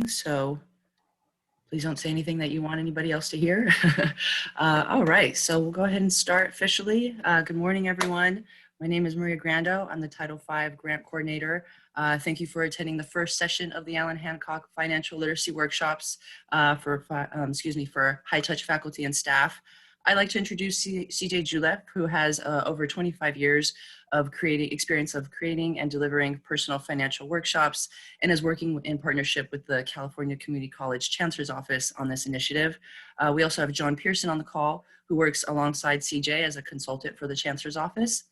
So please don't say anything that you want anybody else to hear. All right, so we'll go ahead and start officially. Good morning, everyone. My name is Maria Grando. I'm the Title V Grant Coordinator. Thank you for attending the first session of the Allen Hancock Financial Literacy Workshops for high touch faculty and staff. I'd like to introduce CJ Julep, who has over 25 years of experience of creating and delivering personal financial workshops and is working in partnership with the California Community College Chancellor's Office on this initiative. We also have John Pearson on the call, who works alongside CJ as a consultant for the Chancellor's Office.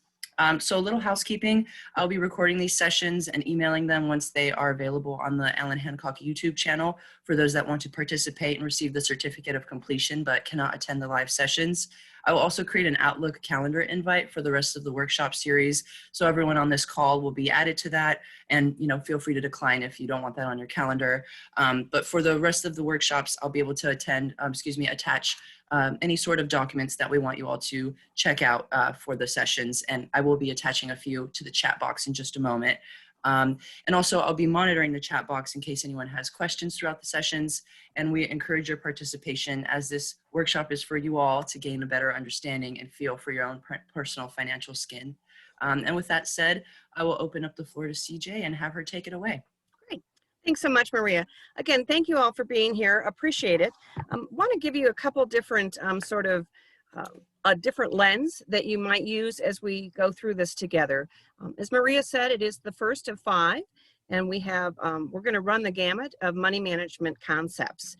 So a little housekeeping, I'll be recording these sessions and emailing them once they are available on the Allen Hancock YouTube channel for those that want to participate and receive the certificate of completion but cannot attend the live sessions. I will also create an Outlook calendar invite for the rest of the workshop series. So everyone on this call will be added to that, and feel free to decline if you don't want that on your calendar. But for the rest of the workshops, I'll be able to attach any sort of documents that we want you all to check out for the sessions. And I will be attaching a few to the chat box in just a moment. And also I'll be monitoring the chat box in case anyone has questions throughout the sessions. And we encourage your participation, as this workshop is for you all to gain a better understanding and feel for your own personal financial skin. And with that said, I will open up the floor to CJ and have her take it away. Great. Thanks so much, Maria. Again, thank you all for being here. Appreciate it. Want to give you a couple different a different lens that you might use as we go through this together. As Maria said, it is the first of 5, and we have, we're going to run the gamut of money management concepts.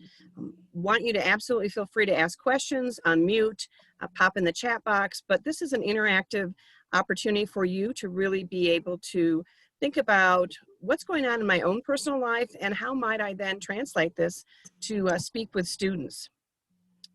Want you to absolutely feel free to ask questions, unmute, pop in the chat box, but this is an interactive opportunity for you to really be able to think about what's going on in my own personal life and how might I then translate this to speak with students.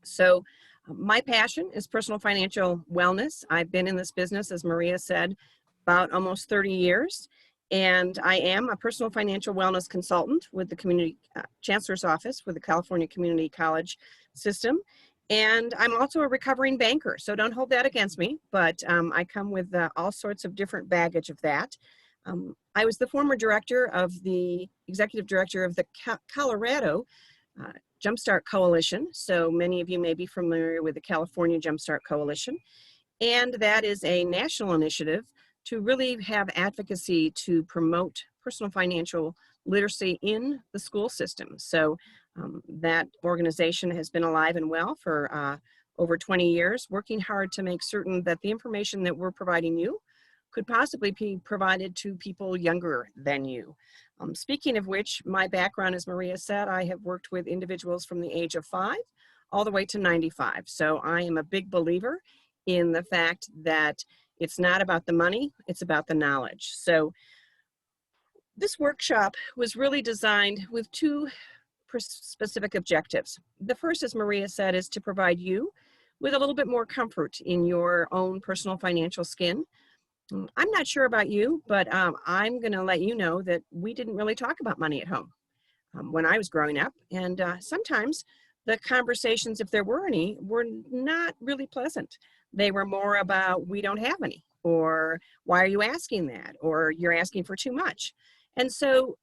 So my passion is personal financial wellness. I've been in this business, as Maria said, about almost 30 years. And I am a personal financial wellness consultant with the Community Chancellor's Office with the California Community College system. And I'm also a recovering banker, so don't hold that against me, but I come with all sorts of different baggage of that. I was the former executive director of the Colorado Jumpstart Coalition, so many of you may be familiar with the California Jumpstart Coalition, and that is a national initiative to really have advocacy to promote personal financial literacy in the school system. So that organization has been alive and well for over 20 years, working hard to make certain that the information that we're providing you could possibly be provided to people younger than you. Speaking of which, my background, as Maria said, I have worked with individuals from the age of 5 all the way to 95. So I am a big believer in the fact that it's not about the money, it's about the knowledge. So this workshop was really designed with 2 specific objectives. The first, as Maria said, is to provide you with a little bit more comfort in your own personal financial skin. I'm not sure about you, but I'm going to let you know that we didn't really talk about money at home when I was growing up. And sometimes the conversations, if there were any, were not really pleasant. They were more about, we don't have any, or why are you asking that, or you're asking for too much. And so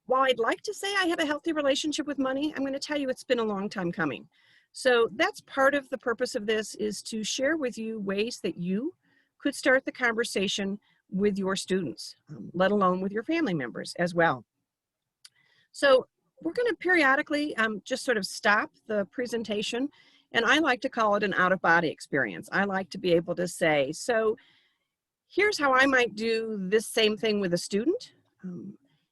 while I'd like to say I have a healthy relationship with money, I'm going to tell you it's been a long time coming. So that's part of the purpose of this, is to share with you ways that you could start the conversation with your students, let alone with your family members as well. So we're going to periodically just sort of stop the presentation, and I like to call it an out-of-body experience. I like to be able to say, so here's how I might do this same thing with a student,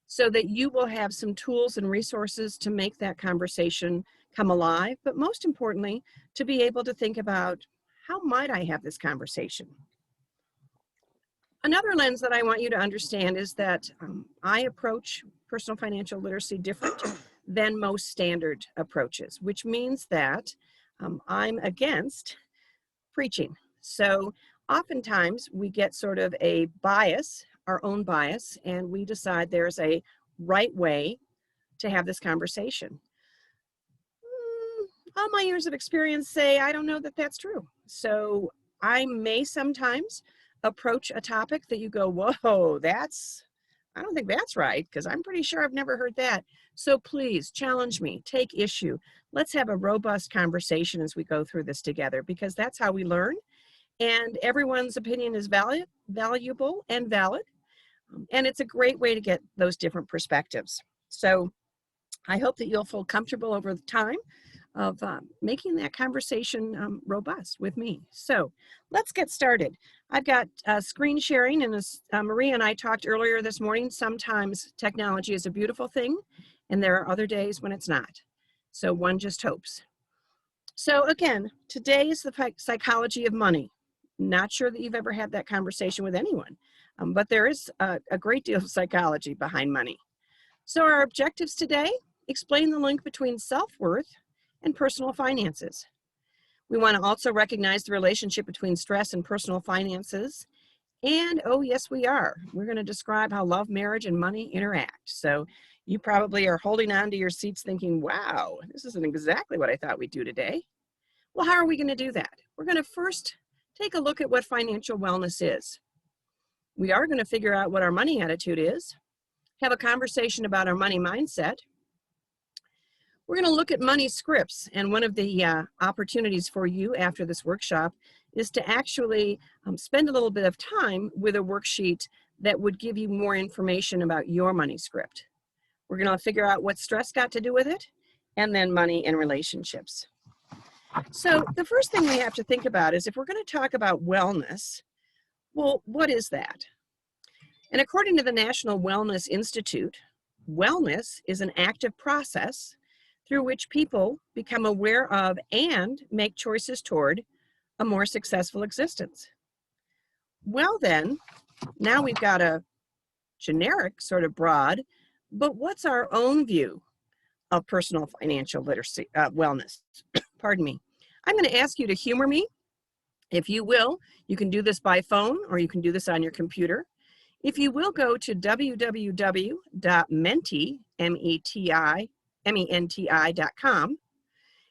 so that you will have some tools and resources to make that conversation come alive, but most importantly, to be able to think about, how might I have this conversation? Another lens that I want you to understand is that I approach personal financial literacy different than most standard approaches, which means that I'm against preaching. So oftentimes we get sort of a bias, our own bias, and we decide there's a right way to have this conversation. All my years of experience say I don't know that that's true. So I may sometimes approach a topic that you go, whoa, I don't think that's right, because I'm pretty sure I've never heard that. So please challenge me, take issue. Let's have a robust conversation as we go through this together, because that's how we learn. And everyone's opinion is valuable and valid. And it's a great way to get those different perspectives. So I hope that you'll feel comfortable over the time of making that conversation robust with me. So let's get started. I've got screen sharing, and as Maria and I talked earlier this morning, sometimes technology is a beautiful thing, and there are other days when it's not. So one just hopes. So again, today is the psychology of money. Not sure that you've ever had that conversation with anyone, but there is a great deal of psychology behind money. So our objectives today: explain the link between self-worth and personal finances. We want to also recognize the relationship between stress and personal finances. And oh yes, we're going to describe how love, marriage, and money interact. So you probably are holding on to your seats thinking, wow, this isn't exactly what I thought we'd do today. Well, how are we going to do that? We're going to first take a look at what financial wellness is. We are going to figure out what our money attitude is, have a conversation about our money mindset. We're going to look at money scripts, and one of the opportunities for you after this workshop is to actually spend a little bit of time with a worksheet that would give you more information about your money script. We're going to figure out what stress got to do with it, and then money and relationships. So the first thing we have to think about is, if we're going to talk about wellness, well, what is that? And according to the National Wellness Institute, wellness is an active process through which people become aware of and make choices toward a more successful existence. Well then, now we've got a generic, sort of broad, but what's our own view of personal financial literacy, wellness? Pardon me. I'm going to ask you to humor me. If you will, you can do this by phone or you can do this on your computer. If you will, go to www.menti.com.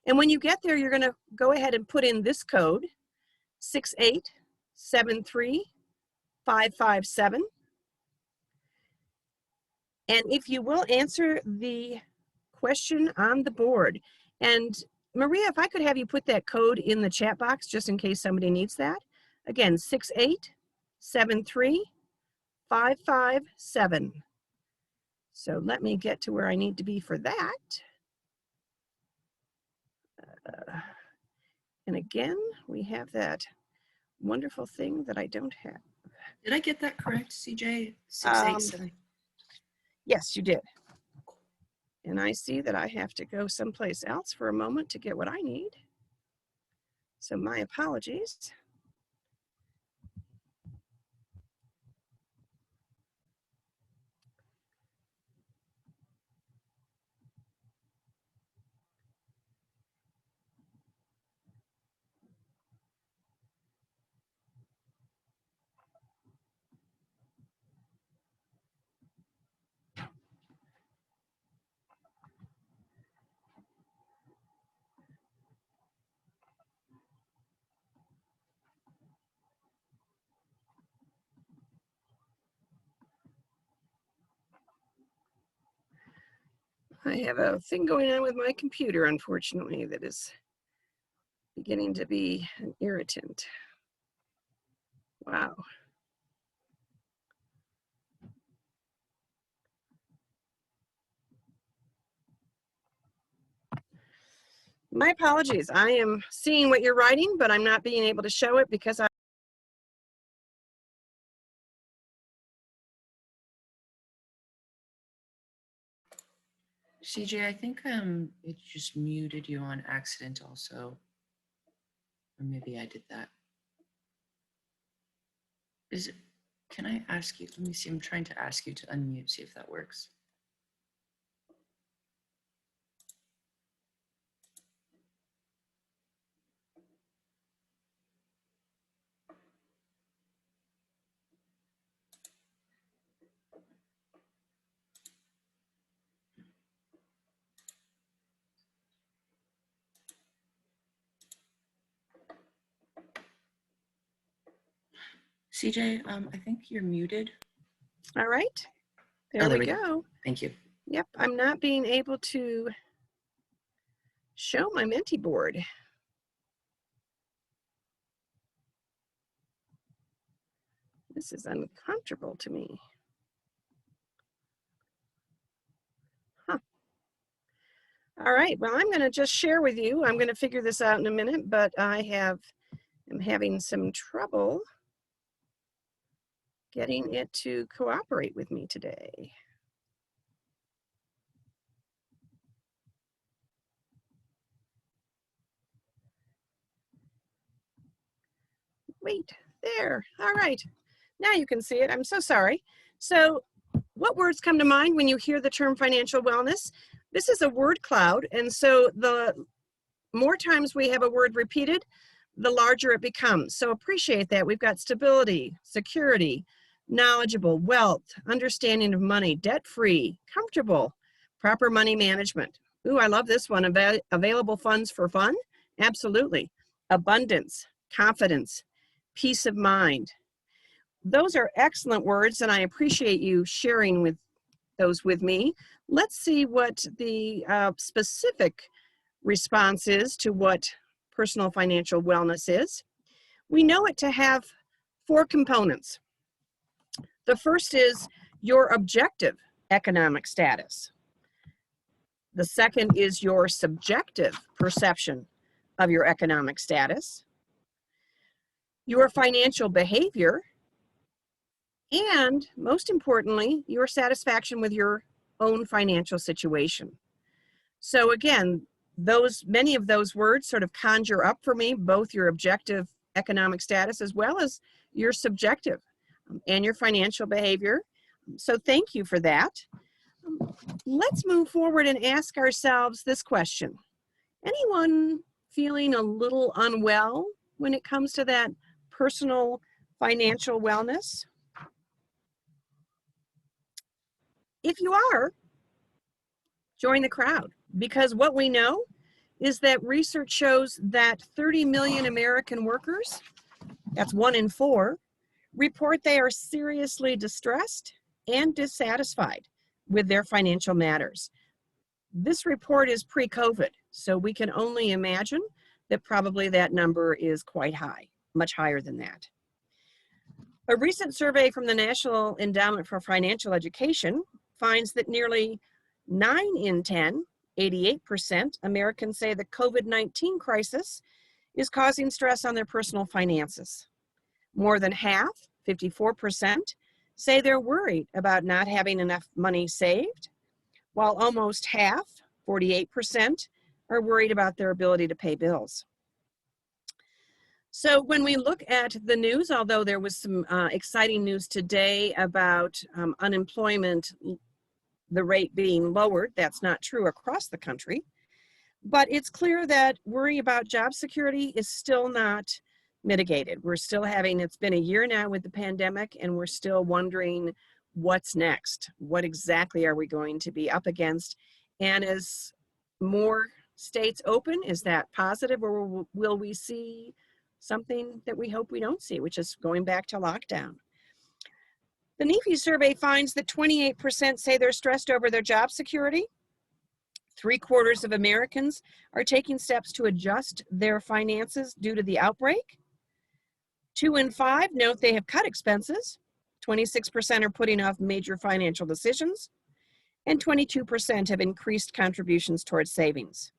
And when you get there, you're going to go ahead and put in this code, 6873557. And if you will, answer the question on the board. And Maria, if I could have you put that code in the chat box just in case somebody needs that. Again, 6873557. So let me get to where I need to be for that. And again, we have that wonderful thing that I don't have. Did I get that correct, CJ? 687. Yes, you did. And I see that I have to go someplace else for a moment to get what I need. So my apologies. I have a thing going on with my computer, unfortunately, that is beginning to be an irritant. Wow. My apologies. I am seeing what you're writing, but I'm not being able to show it because CJ, I think it just muted you on accident also. Or maybe I did that. Is it, can I ask you, let me see, I'm trying to ask you to unmute, see if that works. CJ, I think you're muted. all right. Oh, There we go. Thank you. Yep, I'm not being able to show my Menti board. This is uncomfortable to me. Huh. All right, well, I'm going to just share with you. I'm going to figure this out in a minute, but am having some trouble getting it to cooperate with me today. Wait, there. All right. Now you can see it. I'm so sorry. So what words come to mind when you hear the term financial wellness? This is a word cloud. And so the more times we have a word repeated, the larger it becomes. So appreciate that. We've got stability, security, knowledgeable, wealth, understanding of money, debt-free, comfortable, proper money management. Ooh, I love this one. Available funds for fun? Absolutely. Abundance, confidence, peace of mind. Those are excellent words, and I appreciate you sharing those with me. Let's see what the specific response is to what personal financial wellness is. We know it to have 4 components. The first is your objective economic status. The second is your subjective perception of your economic status, your financial behavior, and most importantly, your satisfaction with your own financial situation. So again, many of those words sort of conjure up for me both your objective economic status as well as your subjective and your financial behavior. So thank you for that. Let's move forward and ask ourselves this question. Anyone feeling a little unwell when it comes to that personal financial wellness? If you are, join the crowd, because what we know is that research shows that 30 million American workers, that's 1 in 4, report they are seriously distressed and dissatisfied with their financial matters. This report is pre-COVID, so we can only imagine that probably that number is quite high, much higher than that. A recent survey from the National Endowment for Financial Education finds that nearly 9 in 10, 88% Americans say the COVID-19 crisis is causing stress on their personal finances. More than half, 54%, say they're worried about not having enough money saved, while almost half, 48%, are worried about their ability to pay bills. So when we look at the news, although there was some exciting news today about unemployment, the rate being lowered, that's not true across the country, but it's clear that worry about job security is still not mitigated. We're still it's been a year now with the pandemic, and we're still wondering what's next. What exactly are we going to be up against? And as more states open, is that positive, or will we see something that we hope we don't see, which is going back to lockdown? The NEFI survey finds that 28% say they're stressed over their job security. 3/4 of Americans are taking steps to adjust their finances due to the outbreak. 2 in 5 note they have cut expenses. 26% are putting off major financial decisions, and 22% have increased contributions towards savings.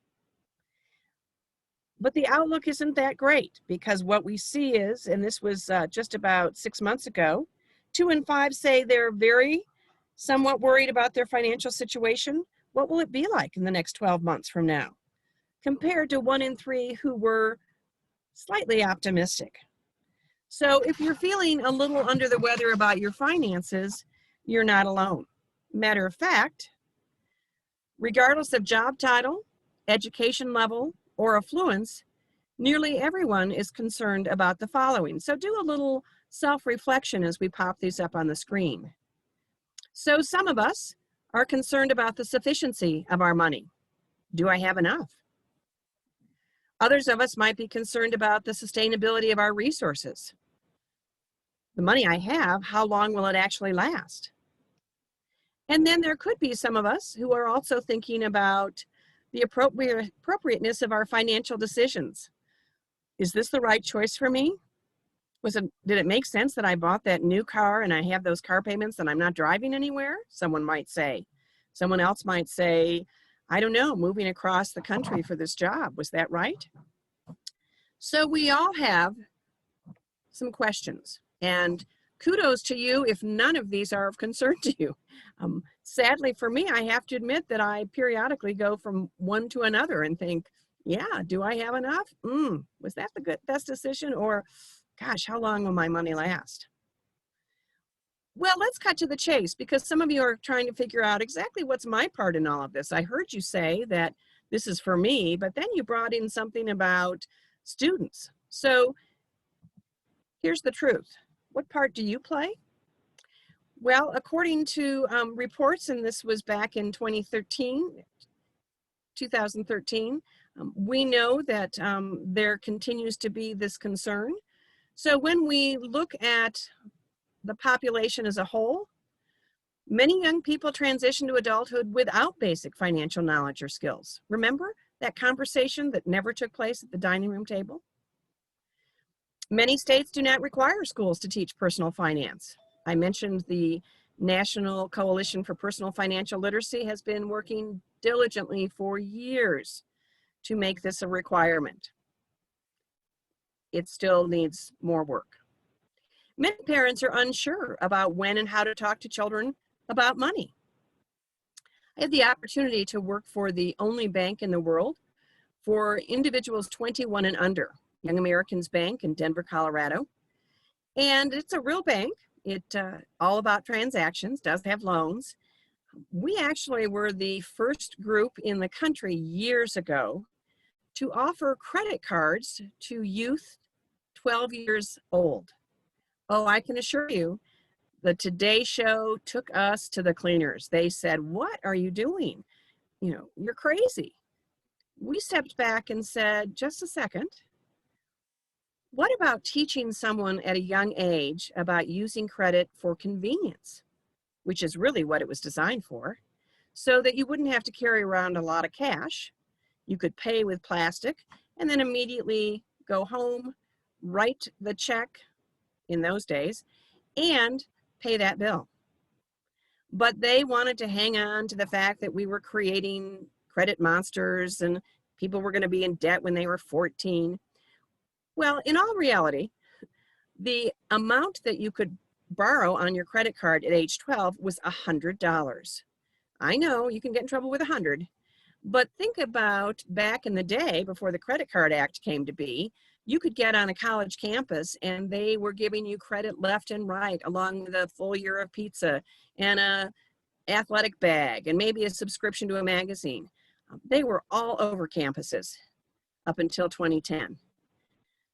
But the outlook isn't that great, because what we see is, and this was just about 6 months ago, 2 in 5 say they're somewhat worried about their financial situation. What will it be like in the next 12 months from now? Compared to 1 in 3 who were slightly optimistic. So if you're feeling a little under the weather about your finances, you're not alone. Matter of fact, regardless of job title, education level, or affluence, nearly everyone is concerned about the following. So do a little self-reflection as we pop these up on the screen. So some of us are concerned about the sufficiency of our money. Do I have enough? Others of us might be concerned about the sustainability of our resources. The money I have, how long will it actually last? And then there could be some of us who are also thinking about the appropriateness of our financial decisions. Is this the right choice for me? Did it make sense that I bought that new car and I have those car payments and I'm not driving anywhere? Someone might say. Someone else might say, I don't know, moving across the country for this job. Was that right? So we all have some questions, and kudos to you if none of these are of concern to you. Sadly for me, I have to admit that I periodically go from one to another and think, yeah, do I have enough? Was that the best decision? Or, gosh, how long will my money last? Well, let's cut to the chase, because some of you are trying to figure out exactly what's my part in all of this. I heard you say that this is for me, but then you brought in something about students. So here's the truth. What part do you play? Well, according to reports, and this was back in 2013, we know that there continues to be this concern. So when we look at the population as a whole, many young people transition to adulthood without basic financial knowledge or skills. Remember that conversation that never took place at the dining room table? Many states do not require schools to teach personal finance. I mentioned the National Coalition for Personal Financial Literacy has been working diligently for years to make this a requirement. It still needs more work. Many parents are unsure about when and how to talk to children about money. I had the opportunity to work for the only bank in the world for individuals 21 and under, Young Americans Bank in Denver, Colorado. And it's a real bank. It all about transactions, does have loans. We actually were the first group in the country years ago to offer credit cards to youth 12 years old. Oh, I can assure you, the Today Show took us to the cleaners. They said, what are you doing? You know, you're crazy. We stepped back and said, just a second. What about teaching someone at a young age about using credit for convenience, which is really what it was designed for, so that you wouldn't have to carry around a lot of cash. You could pay with plastic and then immediately go home, write the check in those days, and pay that bill. But they wanted to hang on to the fact that we were creating credit monsters and people were going to be in debt when they were 14. Well, in all reality, the amount that you could borrow on your credit card at age 12 was $100. I know you can get in trouble with 100, but think about back in the day before the Credit Card Act came to be, you could get on a college campus and they were giving you credit left and right, along with a full year of pizza and a athletic bag and maybe a subscription to a magazine. They were all over campuses up until 2010.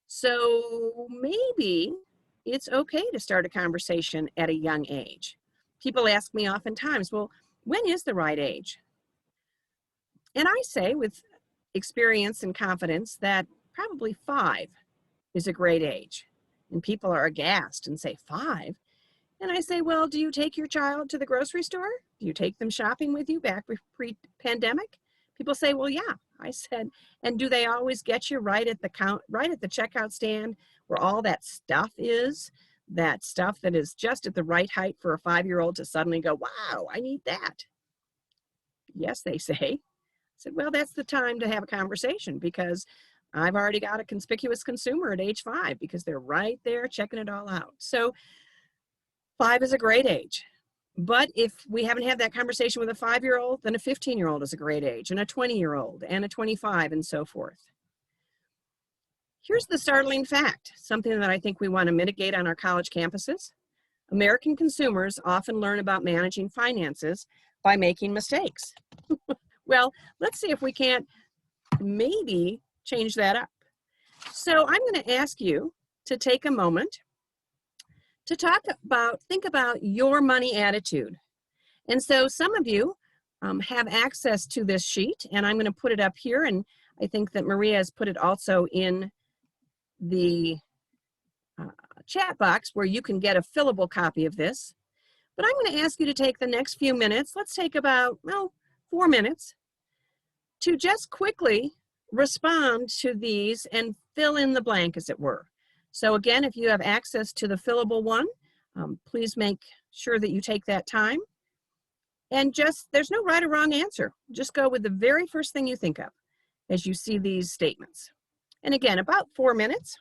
So maybe it's okay to start a conversation at a young age. People ask me oftentimes, well, when is the right age? And I say with experience and confidence that probably 5 is a great age. And people are aghast and say, 5? And I say, well, do you take your child to the grocery store? Do you take them shopping with you back pre-pandemic? People say, well, yeah. I said, and do they always get you right at the checkout stand where all that stuff is? That stuff that is just at the right height for a 5-year-old to suddenly go, wow, I need that. Yes, they say. I said, well, that's the time to have a conversation, because I've already got a conspicuous consumer at age 5 because they're right there checking it all out. So 5 is a great age. But if we haven't had that conversation with a 5-year-old, then a 15-year-old is a great age, and a 20-year-old, and a 25, and so forth. Here's the startling fact, something that I think we want to mitigate on our college campuses. American consumers often learn about managing finances by making mistakes. Well, let's see if we can't maybe change that up. So I'm going to ask you to take a moment to think about your money attitude. And so some of you have access to this sheet, and I'm going to put it up here, and I think that Maria has put it also in the chat box where you can get a fillable copy of this. But I'm going to ask you to take the next few minutes. Let's take about, well, 4 minutes to just quickly respond to these and fill in the blank, as it were. So again, if you have access to the fillable one, please make sure that you take that time. And just, there's no right or wrong answer. Just go with the very first thing you think of as you see these statements. And again, about 4 minutes.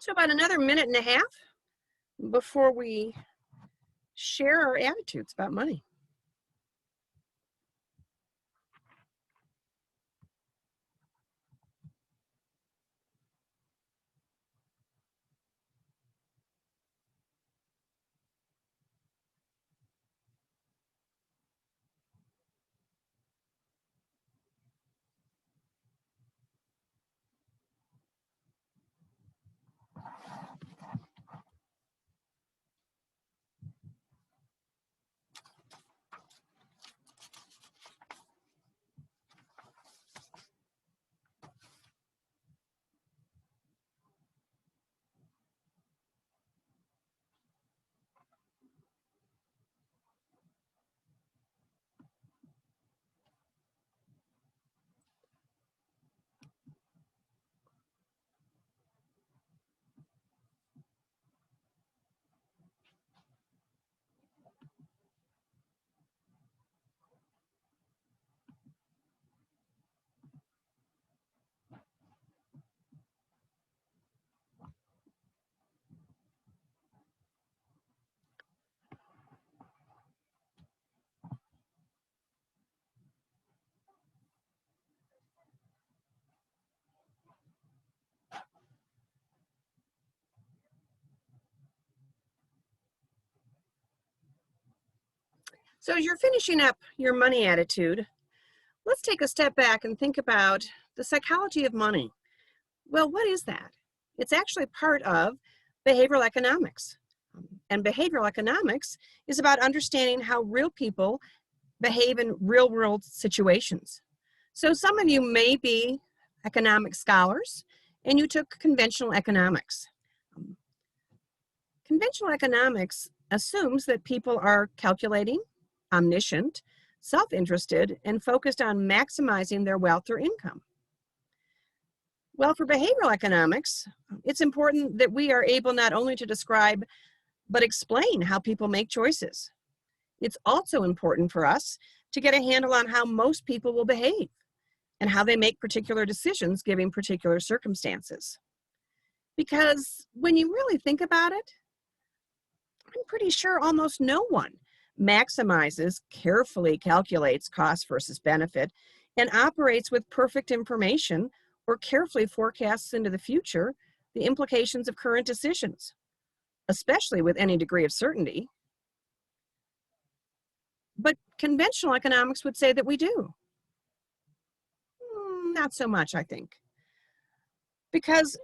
So about another minute and a half before we share our attitudes about money. So as you're finishing up your money attitude, let's take a step back and think about the psychology of money. Well, what is that? It's actually part of behavioral economics. And behavioral economics is about understanding how real people behave in real world situations. So some of you may be economic scholars and you took conventional economics. Conventional economics assumes that people are calculating, omniscient, self-interested, and focused on maximizing their wealth or income. Well, for behavioral economics, it's important that we are able not only to describe, but explain how people make choices. It's also important for us to get a handle on how most people will behave and how they make particular decisions given particular circumstances. Because when you really think about it, I'm pretty sure almost no one maximizes, carefully calculates cost versus benefit, and operates with perfect information or carefully forecasts into the future the implications of current decisions, especially with any degree of certainty. But conventional economics would say that we do. Not so much, I think. Because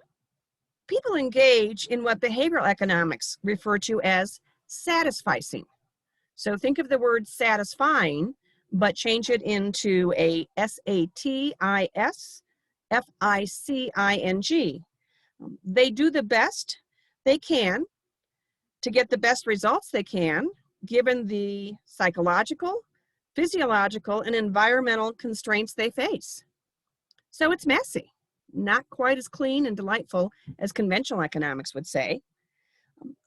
people engage in what behavioral economics refer to as satisficing. So think of the word satisfying, but change it into a SATISFICING. They do the best they can to get the best results they can, given the psychological, physiological, and environmental constraints they face. So it's messy, not quite as clean and delightful as conventional economics would say.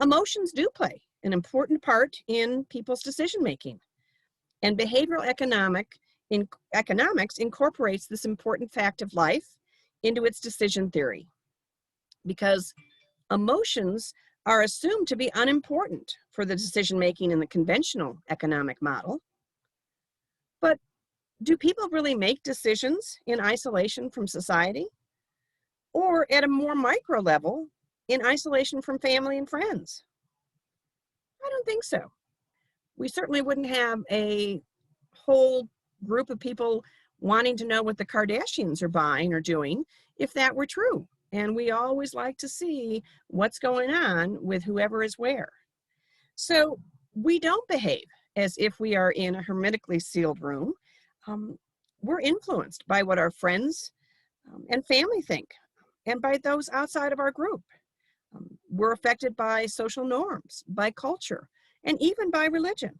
Emotions do play an important part in people's decision making, and behavioral economics incorporates this important fact of life into its decision theory, because emotions are assumed to be unimportant for the decision making in the conventional economic model. But do people really make decisions in isolation from society, or at a more micro level in isolation from family and friends? I don't think so. We certainly wouldn't have a whole group of people wanting to know what the Kardashians are buying or doing if that were true. And we always like to see what's going on with whoever is where. So we don't behave as if we are in a hermetically sealed room. We're influenced by what our friends and family think, and by those outside of our group. We're affected by social norms, by culture, and even by religion.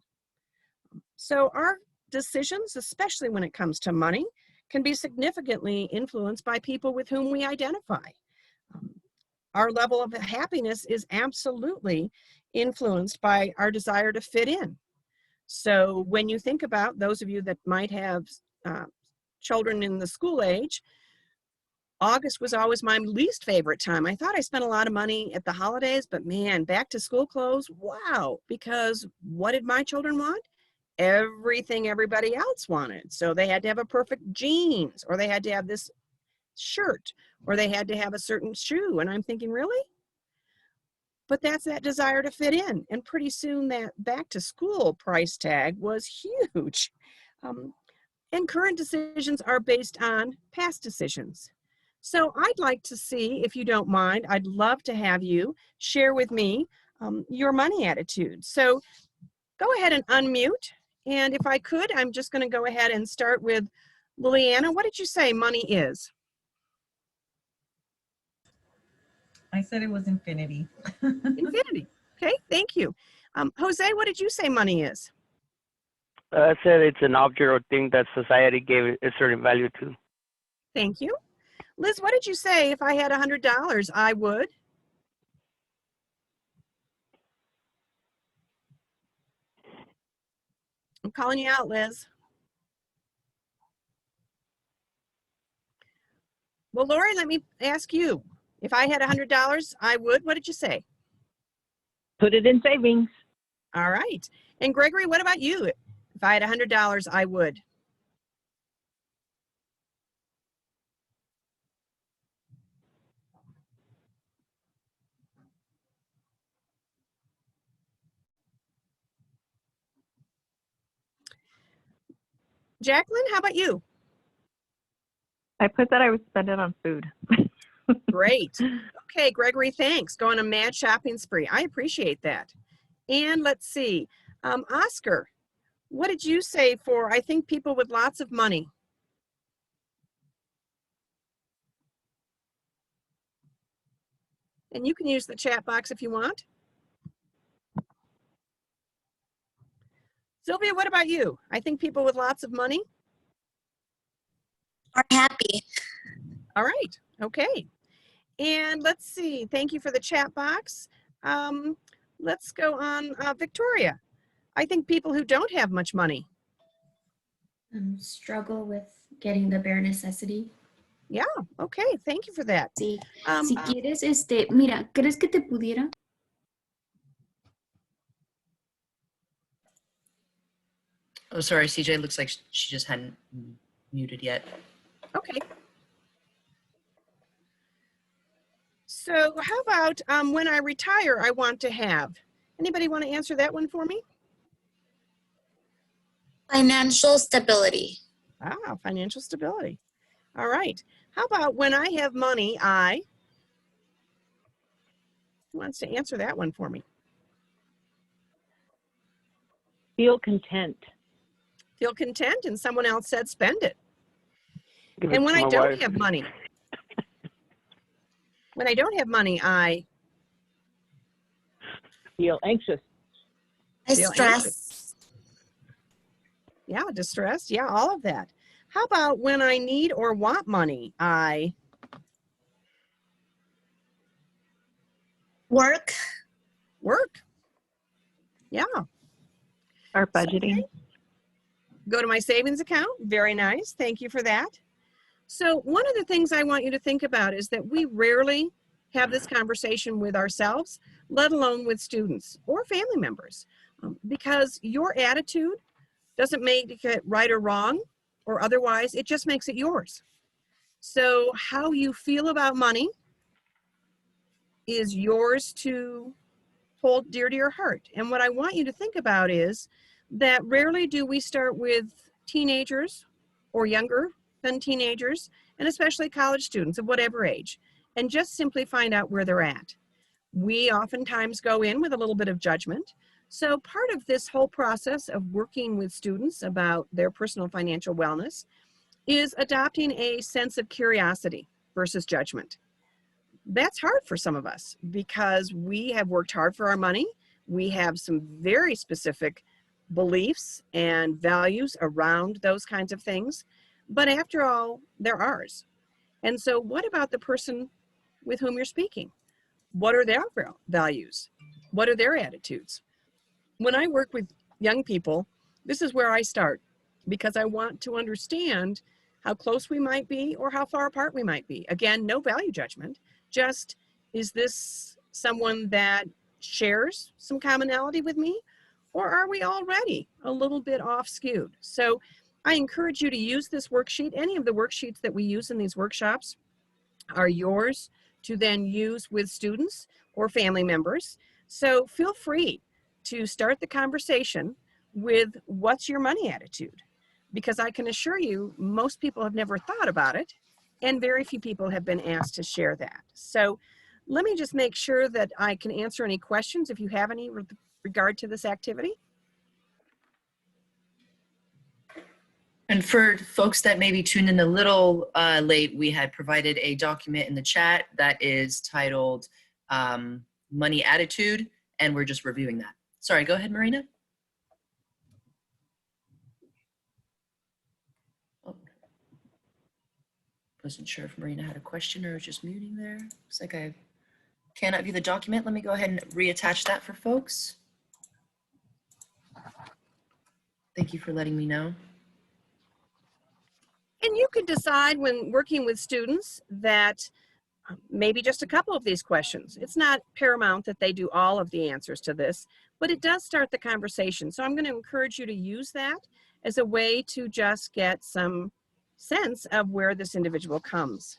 So our decisions, especially when it comes to money, can be significantly influenced by people with whom we identify. Our level of happiness is absolutely influenced by our desire to fit in. So when you think about those of you that might have children in the school age, August was always my least favorite time. I thought I spent a lot of money at the holidays, but man, back to school clothes, wow. Because what did my children want? Everything everybody else wanted. So they had to have a perfect jeans, or they had to have this shirt, or they had to have a certain shoe. And I'm thinking, really? But that's that desire to fit in. And pretty soon that back to school price tag was huge. And current decisions are based on past decisions. So I'd like to see, if you don't mind, I'd love to have you share with me your money attitude. So go ahead and unmute. And if I could, I'm just going to go ahead and start with Liliana. What did you say money is? I said it was infinity. Infinity. Okay, thank you. Jose, what did you say money is? I said it's an object or thing that society gave a certain value to. Thank you. Liz, what did you say? If I had $100, I would? I'm calling you out, Liz. Well, Lori, let me ask you. If I had $100, I would. What did you say? Put it in savings. All right. And Gregory, what about you? If I had $100, I would. Jacqueline, how about you? I put that I would spend it on food. Great. Okay, Gregory, thanks. Go on a mad shopping spree. I appreciate that. And let's see. Oscar, what did you say for, I think, people with lots of money? And you can use the chat box if you want. Sylvia, what about you? I think people with lots of money are happy. All right. Okay. And let's see. Thank you for the chat box. Let's go on. Victoria, I think people who don't have much money. Struggle with getting the bare necessity. Yeah. Okay. Thank you for that. Sí. Si quieres, mira, ¿crees que te pudiera? Oh, sorry, CJ. Looks like she just hadn't muted yet. Okay. So how about when I retire, I want to have? Anybody want to answer that one for me? Financial stability. Ah, financial stability. All right. How about when I have money, I? Who wants to answer that one for me? Feel content. Feel content, and someone else said spend it. Give it And when to I my don't wife. have money, I Feel anxious. feel anxious. Yeah, distressed. Yeah, all of that. How about when I need or want money, I Work. work. Yeah. Or budgeting. Go to my savings account. Very nice. Thank you for that. So one of the things I want you to think about is that we rarely have this conversation with ourselves, let alone with students or family members, because your attitude doesn't make it right or wrong or otherwise, it just makes it yours. So how you feel about money is yours to hold dear to your heart. And what I want you to think about is that rarely do we start with teenagers or younger than teenagers, and especially college students of whatever age, and just simply find out where they're at. We oftentimes go in with a little bit of judgment. So part of this whole process of working with students about their personal financial wellness is adopting a sense of curiosity versus judgment. That's hard for some of us because we have worked hard for our money. We have some very specific beliefs and values around those kinds of things. But after all, they're ours. And so what about the person with whom you're speaking? What are their values? What are their attitudes? When I work with young people, this is where I start because I want to understand how close we might be or how far apart we might be. Again, no value judgment. Just, is this someone that shares some commonality with me, or are we already a little bit off skewed? So I encourage you to use this worksheet. Any of the worksheets that we use in these workshops are yours to then use with students or family members. So feel free to start the conversation with what's your money attitude? Because I can assure you, most people have never thought about it, and very few people have been asked to share that. So let me just make sure that I can answer any questions if you have any with regard to this activity. And for folks that maybe tuned in a little late, we had provided a document in the chat that is titled Money Attitude, and we're just reviewing that. Sorry, go ahead, Marina. Oh. Wasn't sure if Marina had a question or was just muting there. Looks like I cannot view the document. Let me go ahead and reattach that for folks. Thank you for letting me know. And you could decide when working with students that maybe just a couple of these questions. It's not paramount that they do all of the answers to this, but it does start the conversation. So I'm going to encourage you to use that as a way to just get some sense of where this individual comes.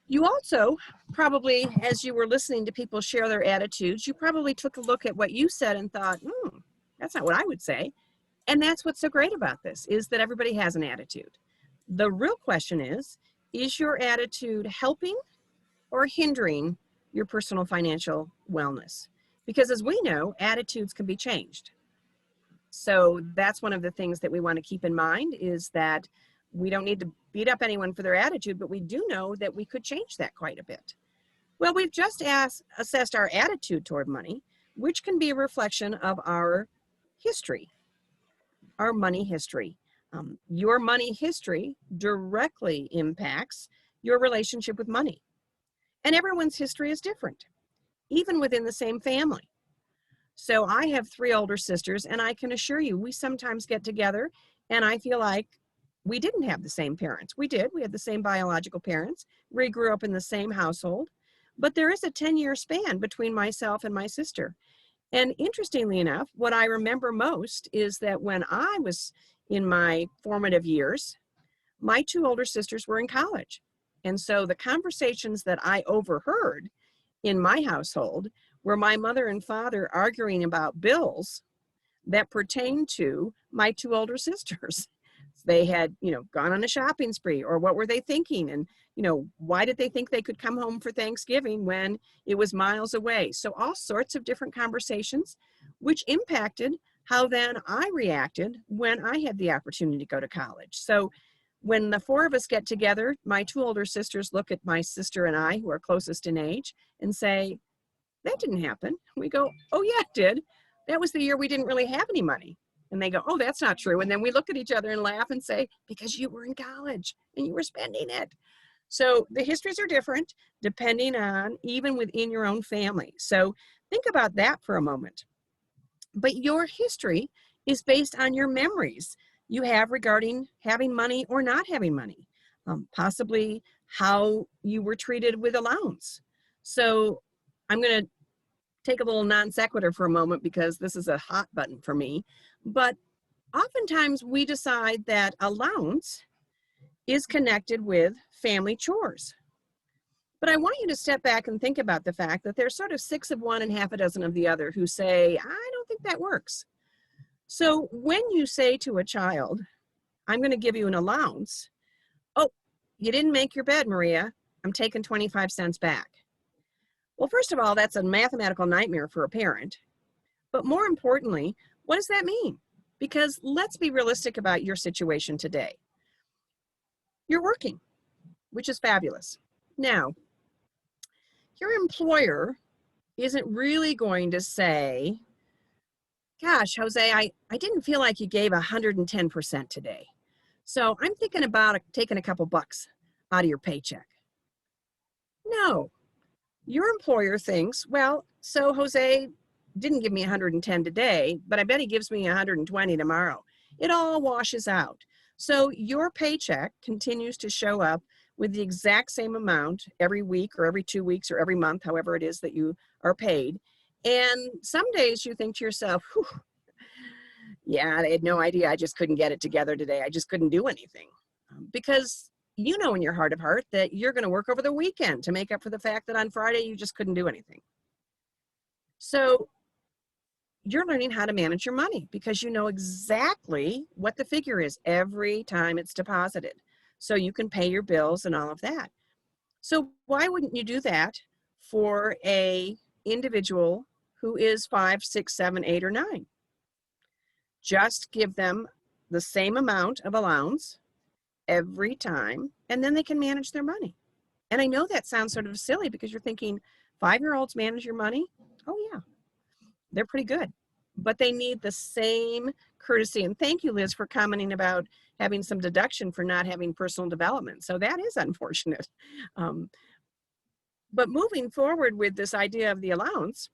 You also probably, as you were listening to people share their attitudes, you probably took a look at what you said and thought, that's not what I would say. And that's what's so great about this, is that everybody has an attitude. The real question is your attitude helping or hindering your personal financial wellness? Because as we know, attitudes can be changed. So that's one of the things that we want to keep in mind, is that we don't need to beat up anyone for their attitude, but we do know that we could change that quite a bit. Well, we've just assessed our attitude toward money, which can be a reflection of our history, our money history. Your money history directly impacts your relationship with money. And everyone's history is different, even within the same family. So I have 3 older sisters, and I can assure you, we sometimes get together and I feel like we didn't have the same parents. We did. We had the same biological parents. We grew up in the same household, but there is a 10-year span between myself and my sister. And interestingly enough, what I remember most is that when I was in my formative years, my 2 older sisters were in college. And so the conversations that I overheard in my household were my mother and father arguing about bills that pertained to my 2 older sisters. They had, gone on a shopping spree, or what were they thinking? And, why did they think they could come home for Thanksgiving when it was miles away? So all sorts of different conversations, which impacted how then I reacted when I had the opportunity to go to college. So when the four of us get together, my two older sisters look at my sister and I, who are closest in age, and say, that didn't happen. We go, oh yeah, it did. That was the year we didn't really have any money. And they go, oh, that's not true. And then we look at each other and laugh and say, because you were in college and you were spending it. So the histories are different depending on even within your own family. So think about that for a moment. But your history is based on your memories you have regarding having money or not having money, possibly how you were treated with allowance. So I'm going to take a little non sequitur for a moment because this is a hot button for me. But oftentimes we decide that allowance is connected with family chores. But I want you to step back and think about the fact that there's sort of 6 of one and half a dozen of the other who say, I don't think that works. So when you say to a child, I'm going to give you an allowance, oh, you didn't make your bed, Maria, I'm taking 25 cents back. Well, first of all, that's a mathematical nightmare for a parent. But more importantly, what does that mean? Because let's be realistic about your situation today. You're working, which is fabulous. Now, your employer isn't really going to say, gosh, Jose, I didn't feel like you gave 110% today. So I'm thinking about taking a couple bucks out of your paycheck. No, your employer thinks, well, so Jose didn't give me 110 today, but I bet he gives me 120 tomorrow. It all washes out. So your paycheck continues to show up with the exact same amount every week or every 2 weeks or every month, however it is that you are paid. And some days you think to yourself, whew, yeah, I had no idea. I just couldn't get it together today. I just couldn't do anything. Because you know in your heart of heart that you're going to work over the weekend to make up for the fact that on Friday you just couldn't do anything. So you're learning how to manage your money because you know exactly what the figure is every time it's deposited. So you can pay your bills and all of that. So why wouldn't you do that for a individual who is 5, 6, 7, 8, or 9? Just give them the same amount of allowance every time, and then they can manage their money. And I know that sounds sort of silly because you're thinking, 5-year-olds manage your money? Oh yeah, they're pretty good. But they need the same courtesy. And thank you, Liz, for commenting about having some deduction for not having personal development. So that is unfortunate. But moving forward with this idea of the allowance,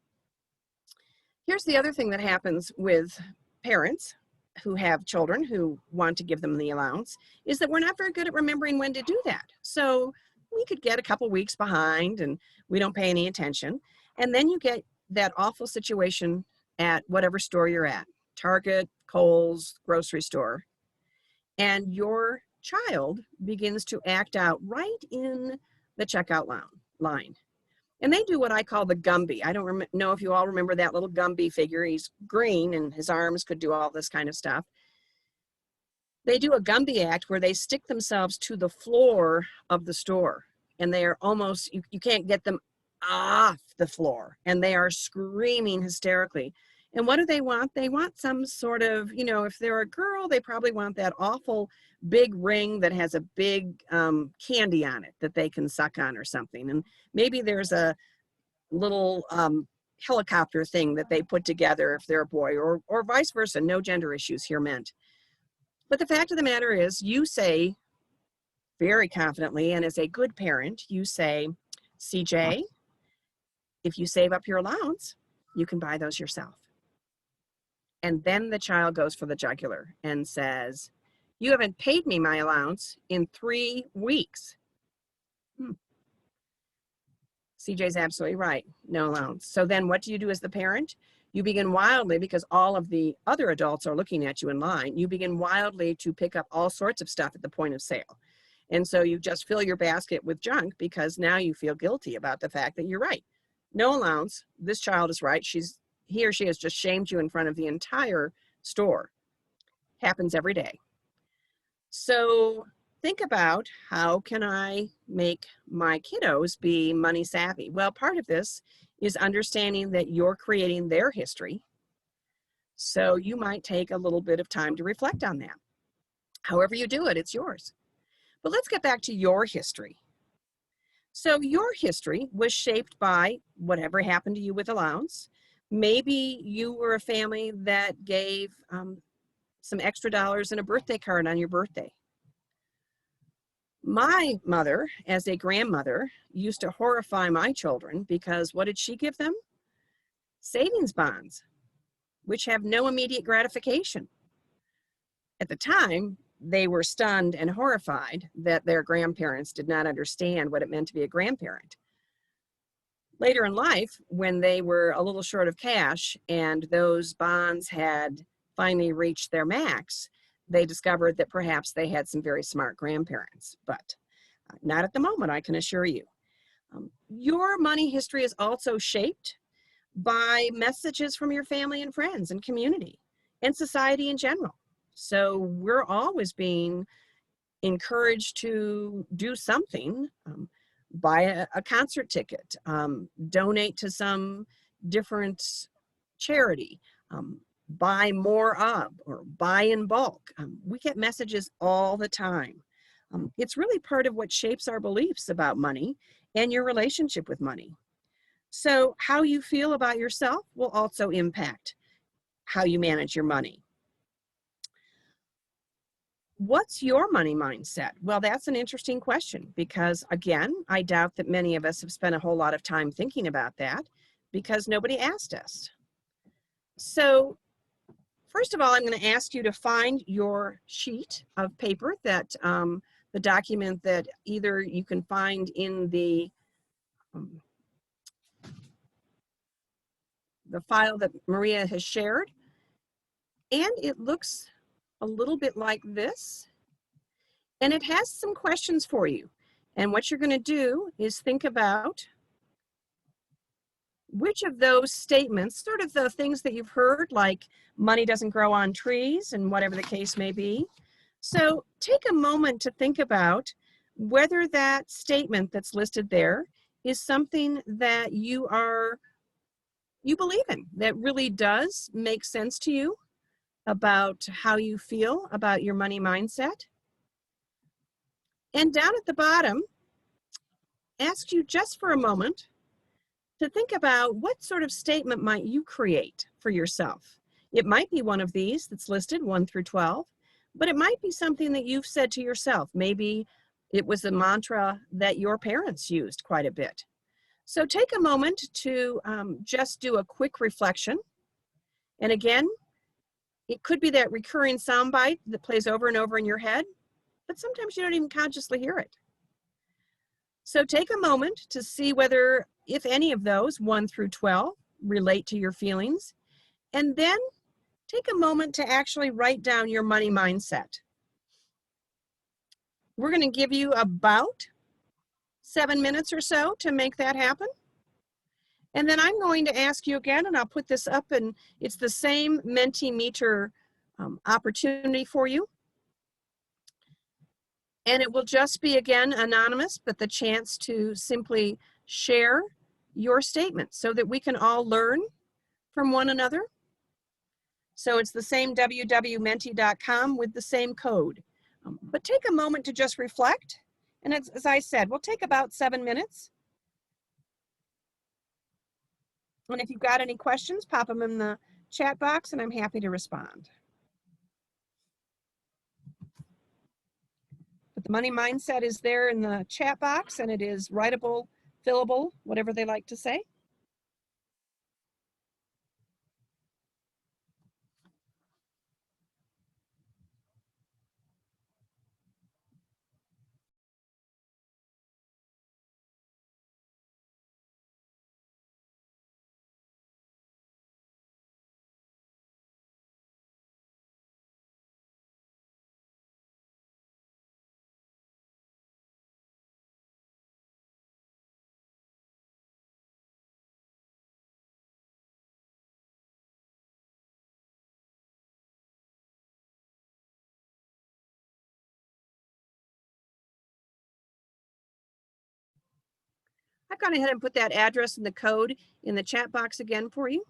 here's the other thing that happens with parents who have children who want to give them the allowance, is that we're not very good at remembering when to do that. So we could get a couple weeks behind and we don't pay any attention. And then you get that awful situation at whatever store you're at, Target, Kohl's, grocery store, and your child begins to act out right in the checkout line. And they do what I call the Gumby. I don't know if you all remember that little Gumby figure. He's green and his arms could do all this kind of stuff. They do a Gumby act where they stick themselves to the floor of the store and they are almost, you can't get them off the floor and they are screaming hysterically. And what do they want? They want some sort of, if they're a girl, they probably want that awful big ring that has a big candy on it that they can suck on or something. And maybe there's a little helicopter thing that they put together if they're a boy or vice versa. No gender issues here meant. But the fact of the matter is you say very confidently, and as a good parent, you say, CJ, if you save up your allowance, you can buy those yourself. And then the child goes for the jugular and says, you haven't paid me my allowance in 3 weeks. CJ's absolutely right. No allowance. So then what do you do as the parent? You begin wildly, because all of the other adults are looking at you in line, you begin wildly to pick up all sorts of stuff at the point of sale. And so you just fill your basket with junk because now you feel guilty about the fact that you're right. No allowance. This child is right. He or she has just shamed you in front of the entire store. Happens every day. So think about, how can I make my kiddos be money savvy? Well, part of this is understanding that you're creating their history. So you might take a little bit of time to reflect on that. However you do it, it's yours. But let's get back to your history. So your history was shaped by whatever happened to you with allowance. Maybe you were a family that gave some extra dollars and a birthday card on your birthday. My mother, as a grandmother, used to horrify my children because what did she give them? Savings bonds, which have no immediate gratification. At the time, they were stunned and horrified that their grandparents did not understand what it meant to be a grandparent. Later in life, when they were a little short of cash and those bonds had finally reached their max, they discovered that perhaps they had some very smart grandparents, but not at the moment, I can assure you. Your money history is also shaped by messages from your family and friends and community and society in general. So we're always being encouraged to do something, buy a concert ticket, donate to some different charity, buy more of, or buy in bulk. We get messages all the time. It's really part of what shapes our beliefs about money and your relationship with money. So how you feel about yourself will also impact how you manage your money. What's your money mindset? Well, that's an interesting question because, again, I doubt that many of us have spent a whole lot of time thinking about that because nobody asked us. So first of all, I'm going to ask you to find your sheet of paper that the document that either you can find in the file that Maria has shared. And it looks a little bit like this. And it has some questions for you. And what you're going to do is think about which of those statements, sort of the things that you've heard, like money doesn't grow on trees and whatever the case may be. So take a moment to think about whether that statement that's listed there is something that you believe in, that really does make sense to you about how you feel about your money mindset. And down at the bottom, ask you just for a moment to think about what sort of statement might you create for yourself. It might be one of these that's listed 1 through 12, but it might be something that you've said to yourself. Maybe it was a mantra that your parents used quite a bit. So take a moment to just do a quick reflection. And again, it could be that recurring soundbite that plays over and over in your head, but sometimes you don't even consciously hear it. So take a moment to see whether, if any of those 1 through 12 relate to your feelings, and then take a moment to actually write down your money mindset. We're going to give you about 7 minutes or so to make that happen. And then I'm going to ask you again, and I'll put this up, and it's the same Mentimeter opportunity for you. And it will just be, again, anonymous, but the chance to simply share your statement so that we can all learn from one another. So it's the same www.menti.com with the same code. But take a moment to just reflect. And as I said, we'll take about 7 minutes. And if you've got any questions, pop them in the chat box and I'm happy to respond. But the money mindset is there in the chat box and it is writable, fillable, whatever they like to say. I've gone ahead and put that address and the code in the chat box again for you.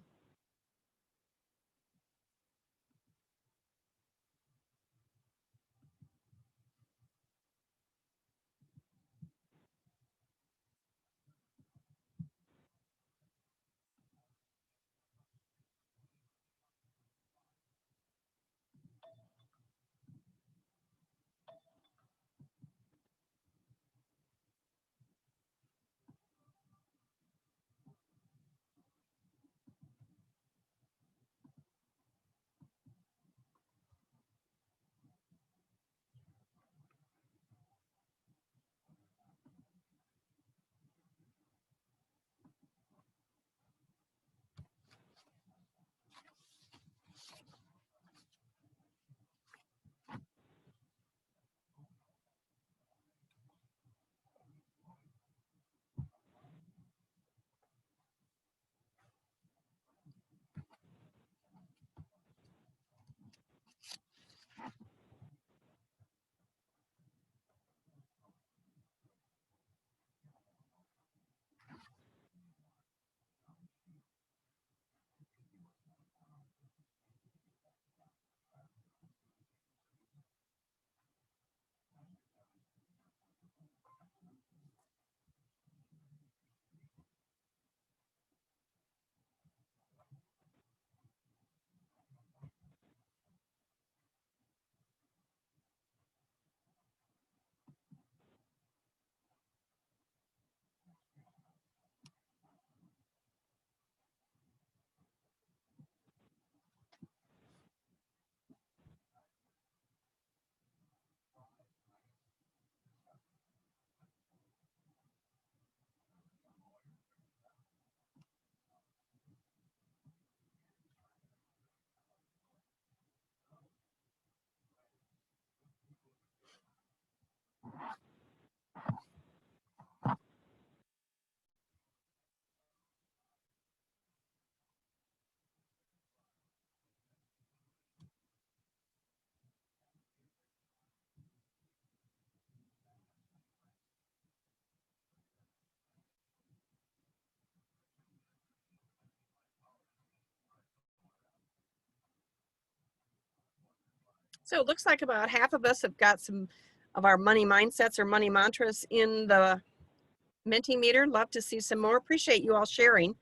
So it looks like about half of us have got some of our money mindsets or money mantras in the Mentimeter. Love to see some more. Appreciate you all sharing.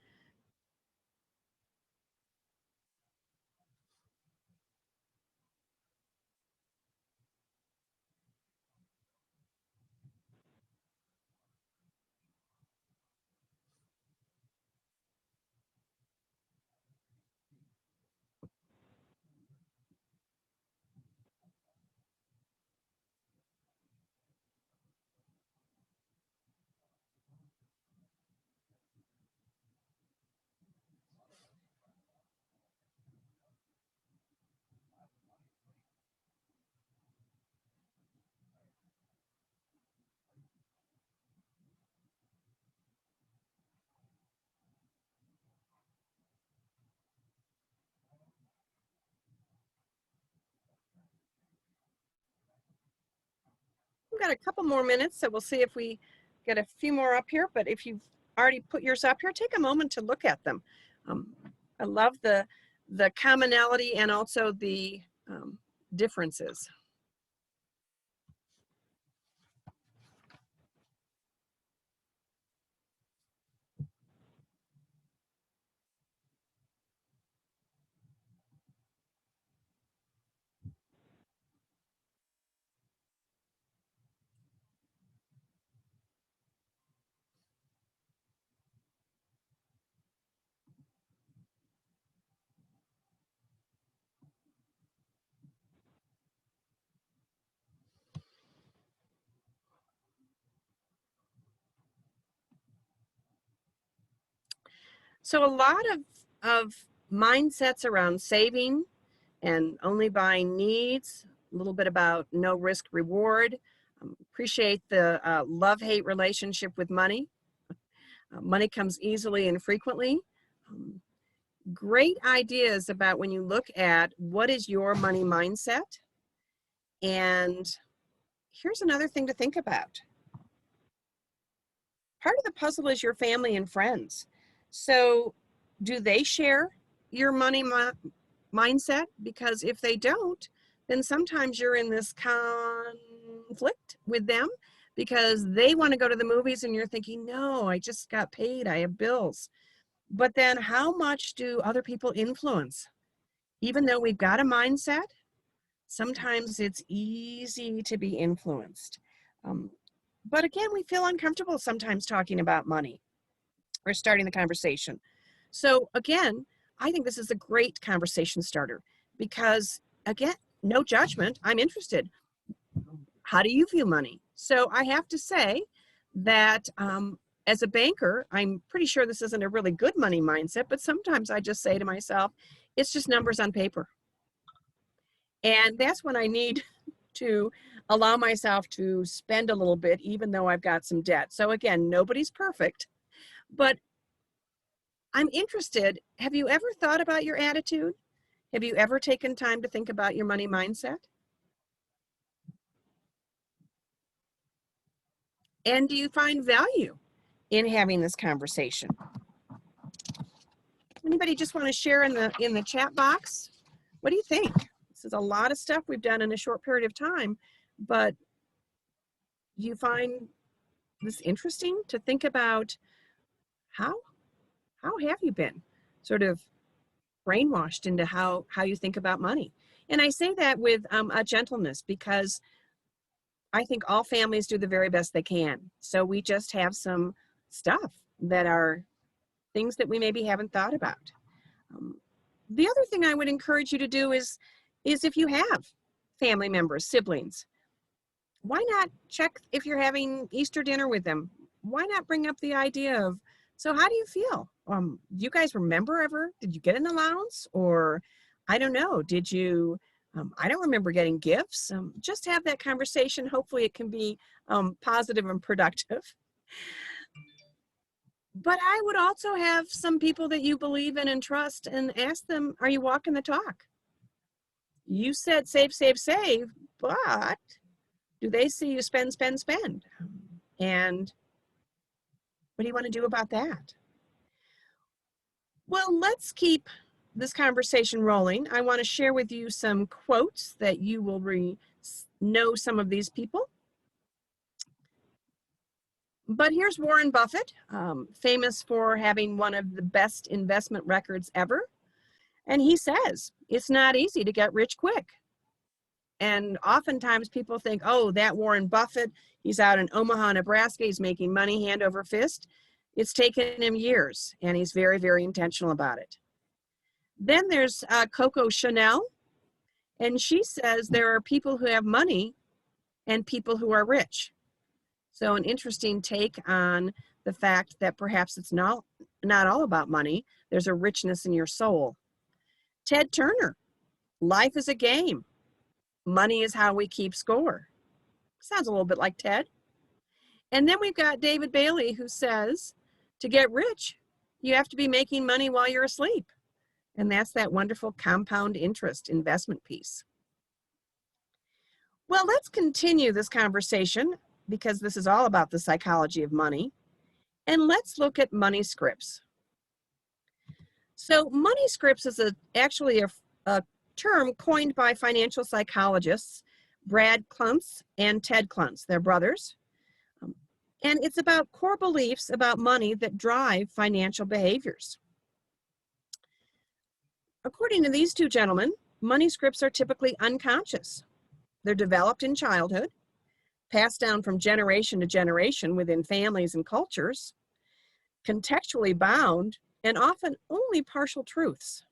We've got a couple more minutes, so we'll see if we get a few more up here. But if you've already put yours up here, take a moment to look at them. I love the commonality and also the differences. So a lot of mindsets around saving and only buying needs, a little bit about no risk reward. Appreciate the love-hate relationship with money. Money comes easily and frequently. Great ideas about when you look at what is your money mindset. And here's another thing to think about. Part of the puzzle is your family and friends. So do they share your money mindset? Because if they don't, then sometimes you're in this conflict with them because they want to go to the movies and you're thinking, no, I just got paid, I have bills. But then how much do other people influence? Even though we've got a mindset, sometimes it's easy to be influenced. But again, we feel uncomfortable sometimes talking about money or starting the conversation. So again, I think this is a great conversation starter because again, no judgment, I'm interested. How do you view money? So I have to say that as a banker, I'm pretty sure this isn't a really good money mindset, but sometimes I just say to myself, it's just numbers on paper. And that's when I need to allow myself to spend a little bit, even though I've got some debt. So again, nobody's perfect, but I'm interested. Have you ever thought about your attitude? Have you ever taken time to think about your money mindset? And do you find value in having this conversation? Anybody just want to share in the chat box? What do you think? This is a lot of stuff we've done in a short period of time, but you find this interesting to think about how have you been sort of brainwashed into how you think about money? And I say that with a gentleness because I think all families do the very best they can. So we just have some stuff that are things that we maybe haven't thought about. The other thing I would encourage you to do is if you have family members, siblings, why not check if you're having Easter dinner with them? Why not bring up the idea of, so how do you feel? Do you guys remember ever, did you get an allowance? Or I don't know, did you, I don't remember getting gifts. Just have that conversation. Hopefully it can be positive and productive. But I would also have some people that you believe in and trust and ask them, are you walking the talk? You said save, save, save, but do they see you spend, spend, spend? And what do you want to do about that? Well, let's keep this conversation rolling, I want to share with you some quotes that you will know some of these people. But here's Warren Buffett, famous for having one of the best investment records ever. And he says, it's not easy to get rich quick. And oftentimes people think, oh, that Warren Buffett, he's out in Omaha, Nebraska, he's making money hand over fist. It's taken him years, and he's very, very intentional about it. Then there's Coco Chanel, and she says there are people who have money and people who are rich. So an interesting take on the fact that perhaps it's not all about money. There's a richness in your soul. Ted Turner, life is a game. Money is how we keep score. Sounds a little bit like Ted. And then we've got David Bailey, who says, to get rich, you have to be making money while you're asleep. And that's that wonderful compound interest investment piece. Well, let's continue this conversation because this is all about the psychology of money. And let's look at money scripts. So money scripts is actually a term coined by financial psychologists, Brad Kluntz and Ted Kluntz. They're brothers. And it's about core beliefs about money that drive financial behaviors. According to these two gentlemen, money scripts are typically unconscious. They're developed in childhood, passed down from generation to generation within families and cultures, contextually bound, and often only partial truths.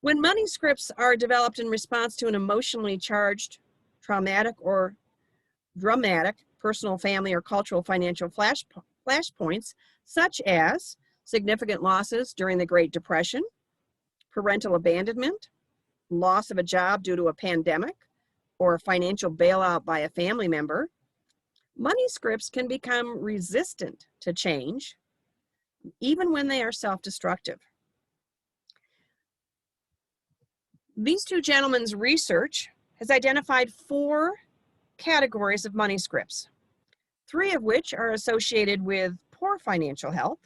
When money scripts are developed in response to an emotionally charged, traumatic, or dramatic personal, family, or cultural financial flashpoints, such as significant losses during the Great Depression, parental abandonment, loss of a job due to a pandemic, or a financial bailout by a family member, money scripts can become resistant to change, even when they are self-destructive. These two gentlemen's research has identified 4 categories of money scripts, 3 of which are associated with poor financial health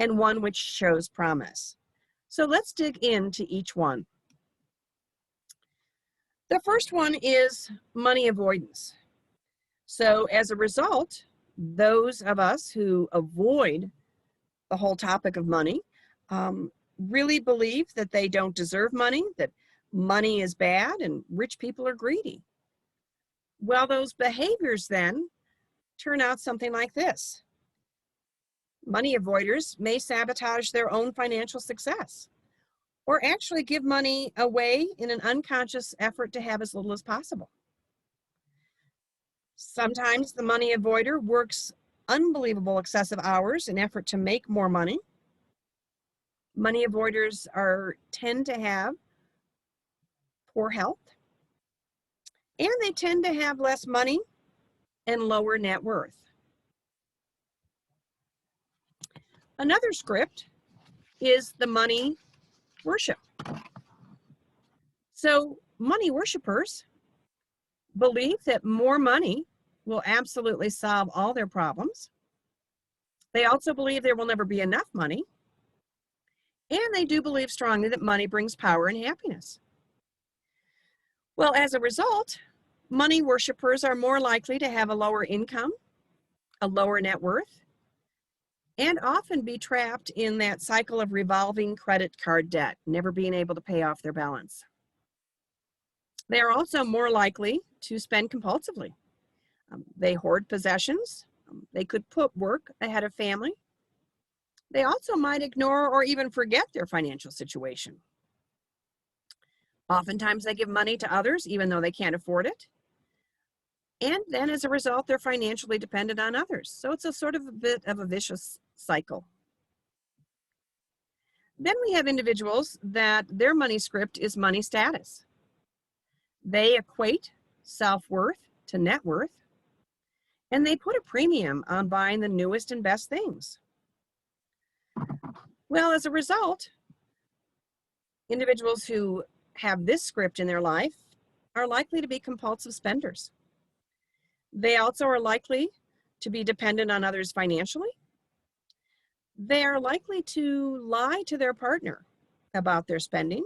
and 1 which shows promise. So let's dig into each one. The first one is money avoidance. So as a result, those of us who avoid the whole topic of money really believe that they don't deserve money, that money is bad and rich people are greedy. Well, those behaviors then turn out something like this. Money avoiders may sabotage their own financial success or actually give money away in an unconscious effort to have as little as possible. Sometimes the money avoider works unbelievable excessive hours in effort to make more money. Money avoiders tend to have poor health, and they tend to have less money and lower net worth. Another script is the money worship. So money worshipers believe that more money will absolutely solve all their problems. They also believe there will never be enough money. And they do believe strongly that money brings power and happiness. Well, as a result, money worshipers are more likely to have a lower income, a lower net worth, and often be trapped in that cycle of revolving credit card debt, never being able to pay off their balance. They are also more likely to spend compulsively. They hoard possessions. They could put work ahead of family. They also might ignore or even forget their financial situation. Oftentimes they give money to others even though they can't afford it. And then as a result, they're financially dependent on others. So it's a sort of a bit of a vicious cycle. Then we have individuals that their money script is money status. They equate self-worth to net worth, and they put a premium on buying the newest and best things. Well, as a result, individuals who have this script in their life are likely to be compulsive spenders. They also are likely to be dependent on others financially. They are likely to lie to their partner about their spending.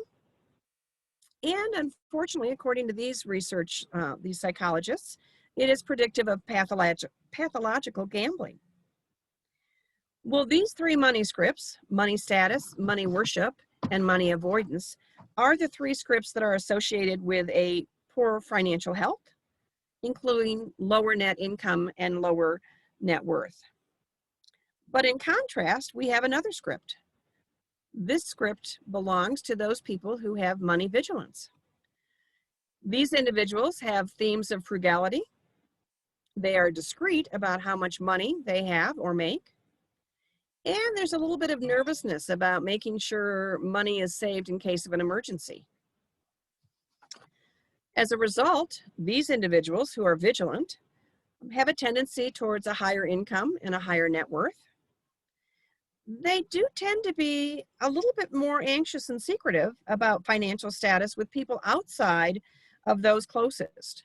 And unfortunately, according to these research, these psychologists, it is predictive of pathological gambling. Well, these three money scripts, money status, money worship, and money avoidance, are the three scripts that are associated with a poor financial health, including lower net income and lower net worth. But in contrast, we have another script. This script belongs to those people who have money vigilance. These individuals have themes of frugality. They are discreet about how much money they have or make. And there's a little bit of nervousness about making sure money is saved in case of an emergency. As a result, these individuals who are vigilant have a tendency towards a higher income and a higher net worth. They do tend to be a little bit more anxious and secretive about financial status with people outside of those closest,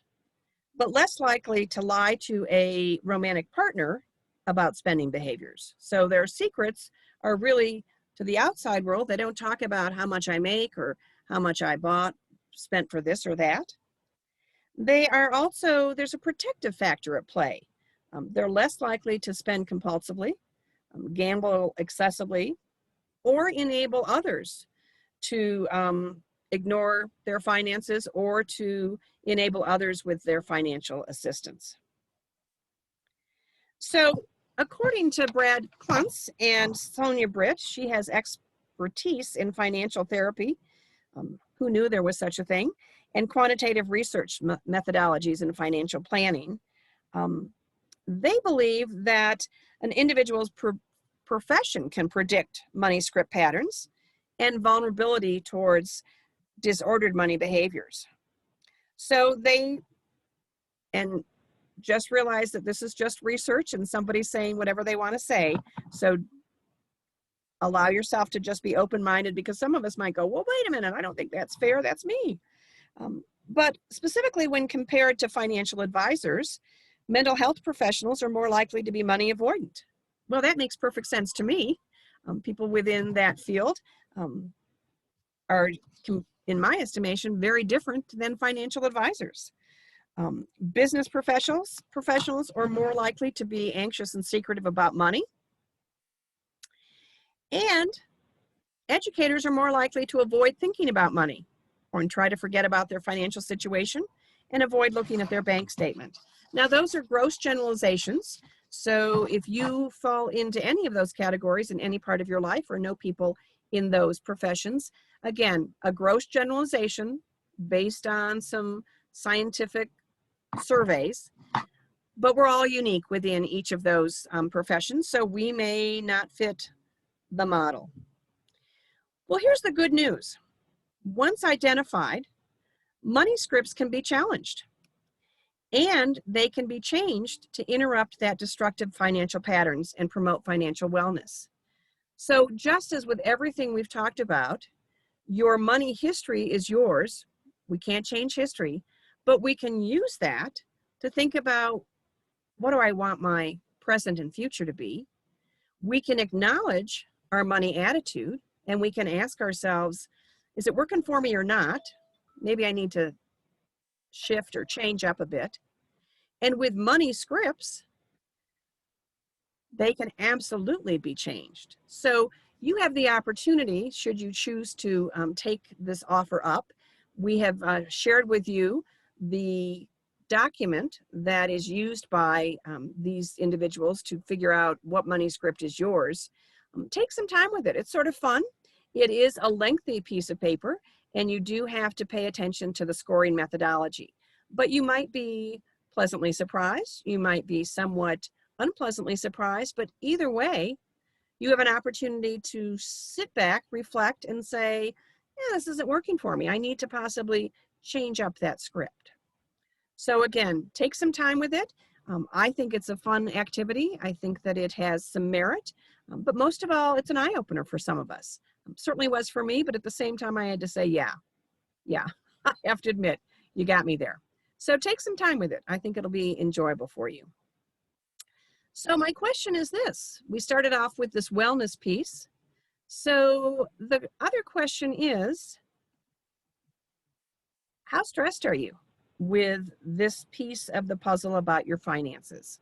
but less likely to lie to a romantic partner about spending behaviors. So their secrets are really to the outside world. They don't talk about how much I make or how much I spent for this or that. They are also, there's a protective factor at play. They're less likely to spend compulsively, gamble excessively, or enable others to ignore their finances or to enable others with their financial assistance. So according to Brad Kluntz and Sonia Britt, she has expertise in financial therapy. Who knew there was such a thing? And quantitative research methodologies in financial planning. They believe that an individual's profession can predict money script patterns and vulnerability towards disordered money behaviors. So and just realize that this is just research and somebody's saying whatever they want to say. So allow yourself to just be open-minded, because some of us might go, well, wait a minute, I don't think that's fair, that's me. But specifically when compared to financial advisors, mental health professionals are more likely to be money avoidant. Well, that makes perfect sense to me. People within that field are, in my estimation, very different than financial advisors. Business professionals are more likely to be anxious and secretive about money. And educators are more likely to avoid thinking about money or try to forget about their financial situation and avoid looking at their bank statement. Now, those are gross generalizations. So if you fall into any of those categories in any part of your life or know people in those professions, again, a gross generalization based on some scientific surveys, but we're all unique within each of those professions, so we may not fit the model. Well, here's the good news. Once identified, money scripts can be challenged, and they can be changed to interrupt that destructive financial patterns and promote financial wellness. So just as with everything we've talked about, your money history is yours. We can't change history, but we can use that to think about, what do I want my present and future to be? We can acknowledge our money attitude, and we can ask ourselves, is it working for me or not? Maybe I need to shift or change up a bit. And with money scripts, they can absolutely be changed. So you have the opportunity, should you choose to take this offer up. We have shared with you the document that is used by these individuals to figure out what money script is yours. Take some time with it. It's sort of fun. It is a lengthy piece of paper, and you do have to pay attention to the scoring methodology. But you might be pleasantly surprised. You might be somewhat unpleasantly surprised, but either way, you have an opportunity to sit back, reflect, and say, yeah, this isn't working for me. I need to possibly change up that script. So again, take some time with it. I think it's a fun activity. I think that it has some merit, but most of all, it's an eye-opener for some of us. Certainly was for me, but at the same time, I had to say, yeah, I have to admit, you got me there. So take some time with it. I think it'll be enjoyable for you. So my question is this. We started off with this wellness piece. So the other question is, how stressed are you with this piece of the puzzle about your finances?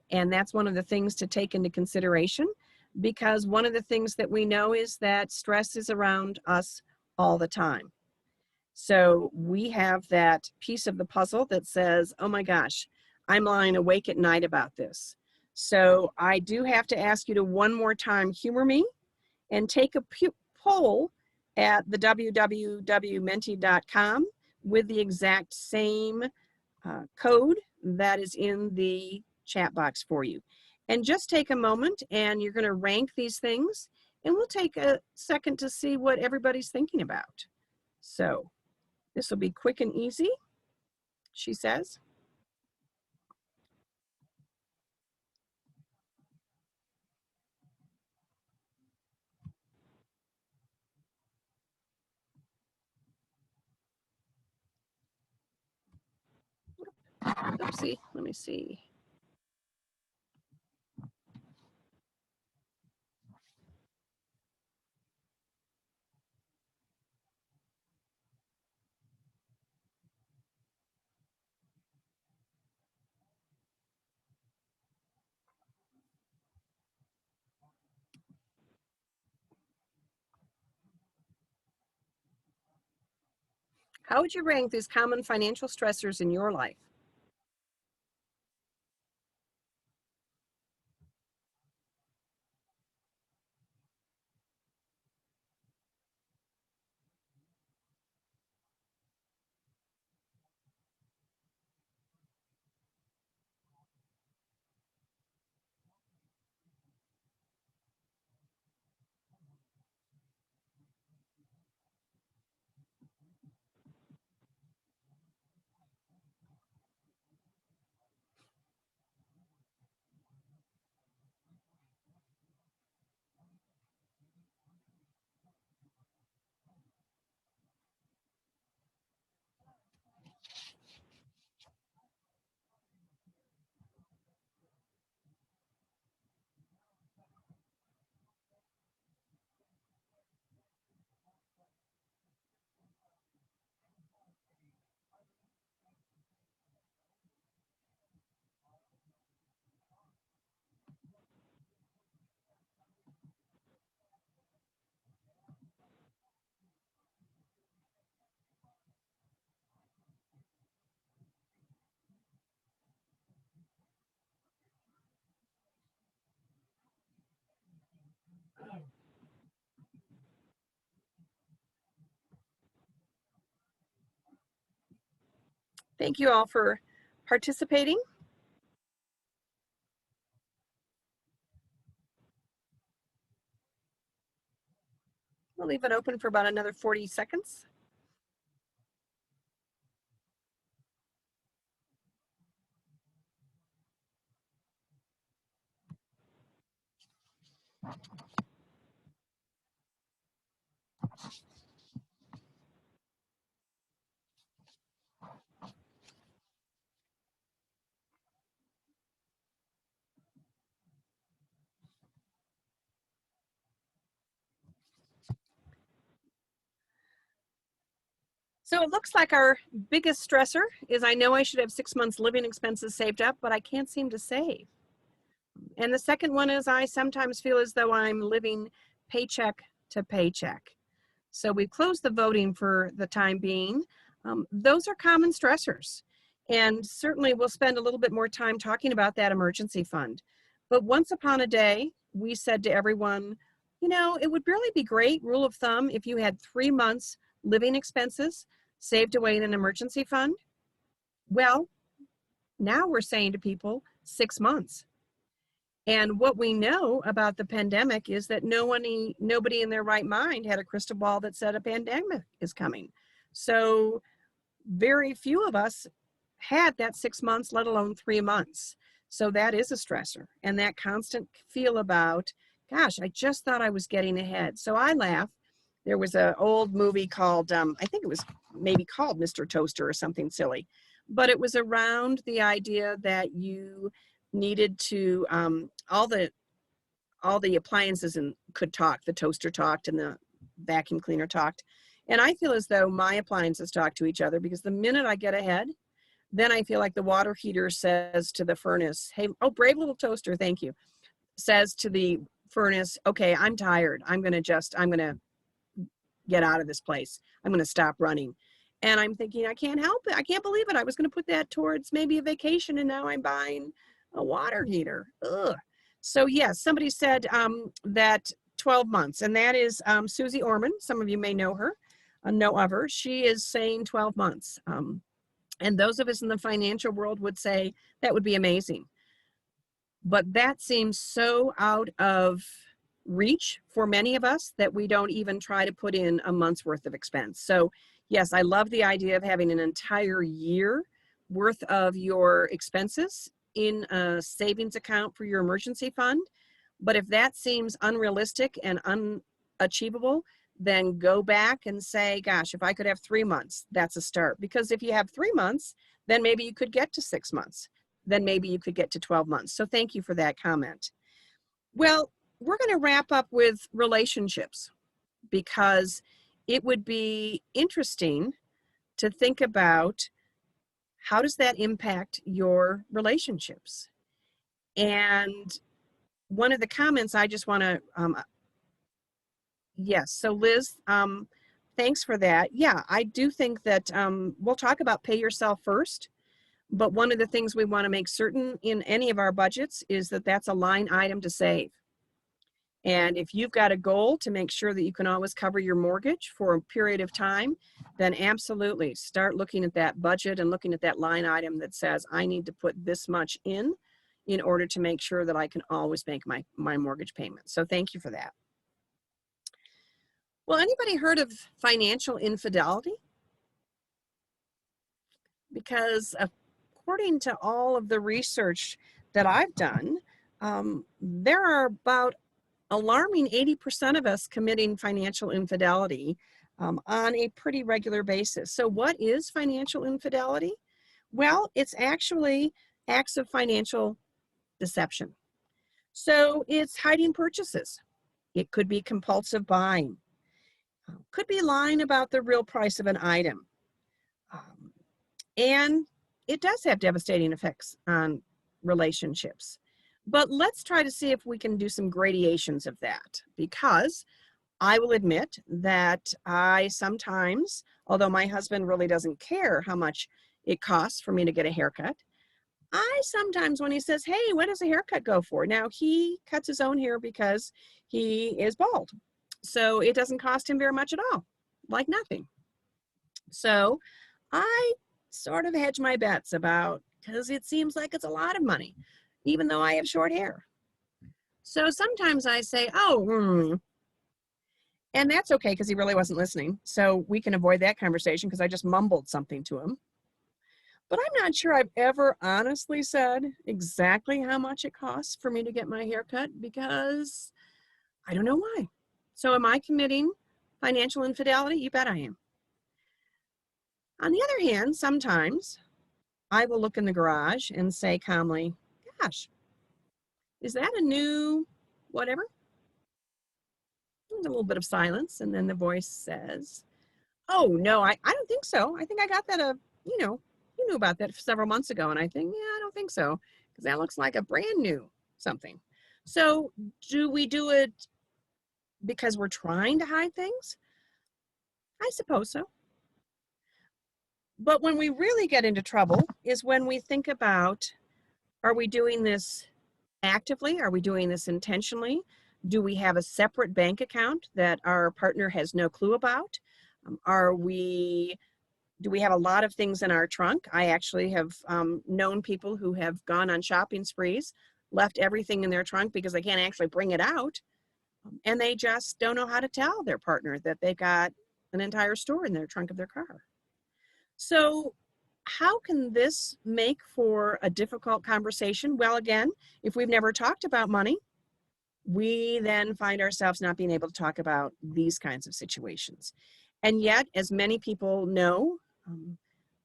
And that's one of the things to take into consideration, because one of the things that we know is that stress is around us all the time. So we have that piece of the puzzle that says, oh my gosh, I'm lying awake at night about this. So I do have to ask you to one more time humor me and take a poll at the www.menti.com with the exact same code that is in the chat box for you. And just take a moment and you're going to rank these things, and we'll take a second to see what everybody's thinking about. So this will be quick and easy, she says. Oopsie, let me see. How would you rank these common financial stressors in your life? Thank you all for participating. We'll leave it open for about another 40 seconds. So it looks like our biggest stressor is, I know I should have 6 months living expenses saved up, but I can't seem to save. And the second one is, I sometimes feel as though I'm living paycheck to paycheck. So we've closed the voting for the time being. Those are common stressors. And certainly we'll spend a little bit more time talking about that emergency fund. But once upon a day, we said to everyone, you know, it would really be great, rule of thumb, if you had 3 months living expenses saved away in an emergency fund. Well, now we're saying to people 6 months. And what we know about the pandemic is that nobody in their right mind had a crystal ball that said a pandemic is coming. So very few of us had that 6 months, let alone 3 months. So that is a stressor. And that constant feel about, gosh, I just thought I was getting ahead. So I laugh. There was an old movie called, I think it was maybe called Mr. Toaster or something silly, but it was around the idea that you needed to, all all the appliances could talk. The toaster talked and the vacuum cleaner talked. And I feel as though my appliances talk to each other, because the minute I get ahead, then I feel like the water heater says to the furnace, hey, oh, brave little toaster, thank you, says to the furnace, okay, I'm tired. I'm going to get out of this place. I'm going to stop running. And I'm thinking, I can't help it. I can't believe it. I was going to put that towards maybe a vacation, and now I'm buying a water heater. Ugh. So yes, somebody said that 12 months, and that is Susie Orman. Some of you may know her, know of her. She is saying 12 months. And those of us in the financial world would say that would be amazing. But that seems so out of reach for many of us that we don't even try to put in a month's worth of expense. So yes, I love the idea of having an entire year worth of your expenses in a savings account for your emergency fund. But if that seems unrealistic and unachievable, then go back and say, gosh, if I could have 3 months, that's a start. Because if you have 3 months, then maybe you could get to 6 months. Then maybe you could get to 12 months. So thank you for that comment. Well, we're going to wrap up with relationships, because it would be interesting to think about how does that impact your relationships. And one of the comments I just want to, yes, so Liz, thanks for that. Yeah, I do think that we'll talk about pay yourself first, but one of the things we want to make certain in any of our budgets is that that's a line item to save. And if you've got a goal to make sure that you can always cover your mortgage for a period of time, then absolutely start looking at that budget and looking at that line item that says, I need to put this much in order to make sure that I can always make my mortgage payment. So thank you for that. Well, anybody heard of financial infidelity? Because according to all of the research that I've done, there are about alarming 80% of us committing financial infidelity on a pretty regular basis. So what is financial infidelity? Well, it's actually acts of financial deception. So it's hiding purchases. It could be compulsive buying. Could be lying about the real price of an item. And it does have devastating effects on relationships. But let's try to see if we can do some gradations of that, because I will admit that I sometimes, although my husband really doesn't care how much it costs for me to get a haircut, I sometimes, when he says, hey, what does a haircut go for? Now, he cuts his own hair because he is bald. So it doesn't cost him very much at all, like nothing. So I sort of hedge my bets about, because it seems like it's a lot of money, even though I have short hair. So sometimes I say, oh, and that's okay, because he really wasn't listening. So we can avoid that conversation because I just mumbled something to him. But I'm not sure I've ever honestly said exactly how much it costs for me to get my hair cut, because I don't know why. So am I committing financial infidelity? You bet I am. On the other hand, sometimes I will look in the garage and say calmly, gosh, is that a new whatever? There's a little bit of silence, and then the voice says, oh, no, I don't think so. I think I got that, you knew about that several months ago. And I think, yeah, I don't think so, because that looks like a brand new something. So do we do it because we're trying to hide things? I suppose so. But when we really get into trouble is when we think about, are we doing this actively? Are we doing this intentionally? Do we have a separate bank account that our partner has no clue about? Do we have a lot of things in our trunk? I actually have known people who have gone on shopping sprees, left everything in their trunk because they can't actually bring it out, and they just don't know how to tell their partner that they've got an entire store in their trunk of their car. So how can this make for a difficult conversation? Well, again, if we've never talked about money, we then find ourselves not being able to talk about these kinds of situations. And yet, as many people know,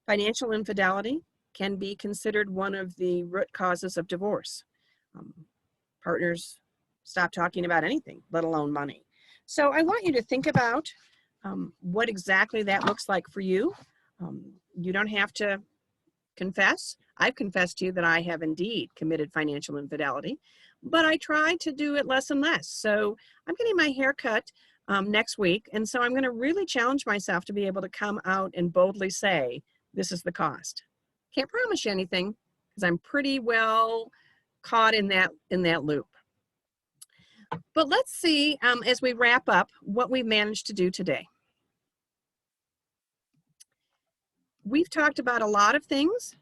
financial infidelity can be considered one of the root causes of divorce. Partners stop talking about anything, let alone money. So I want you to think about what exactly that looks like for you. You don't have to confess. I've confessed to you that I have indeed committed financial infidelity, but I try to do it less and less. So I'm getting my hair cut next week, and so I'm going to really challenge myself to be able to come out and boldly say, this is the cost. Can't promise you anything because I'm pretty well caught in that loop. But let's see, as we wrap up, what we've managed to do today. We've talked about a lot of things,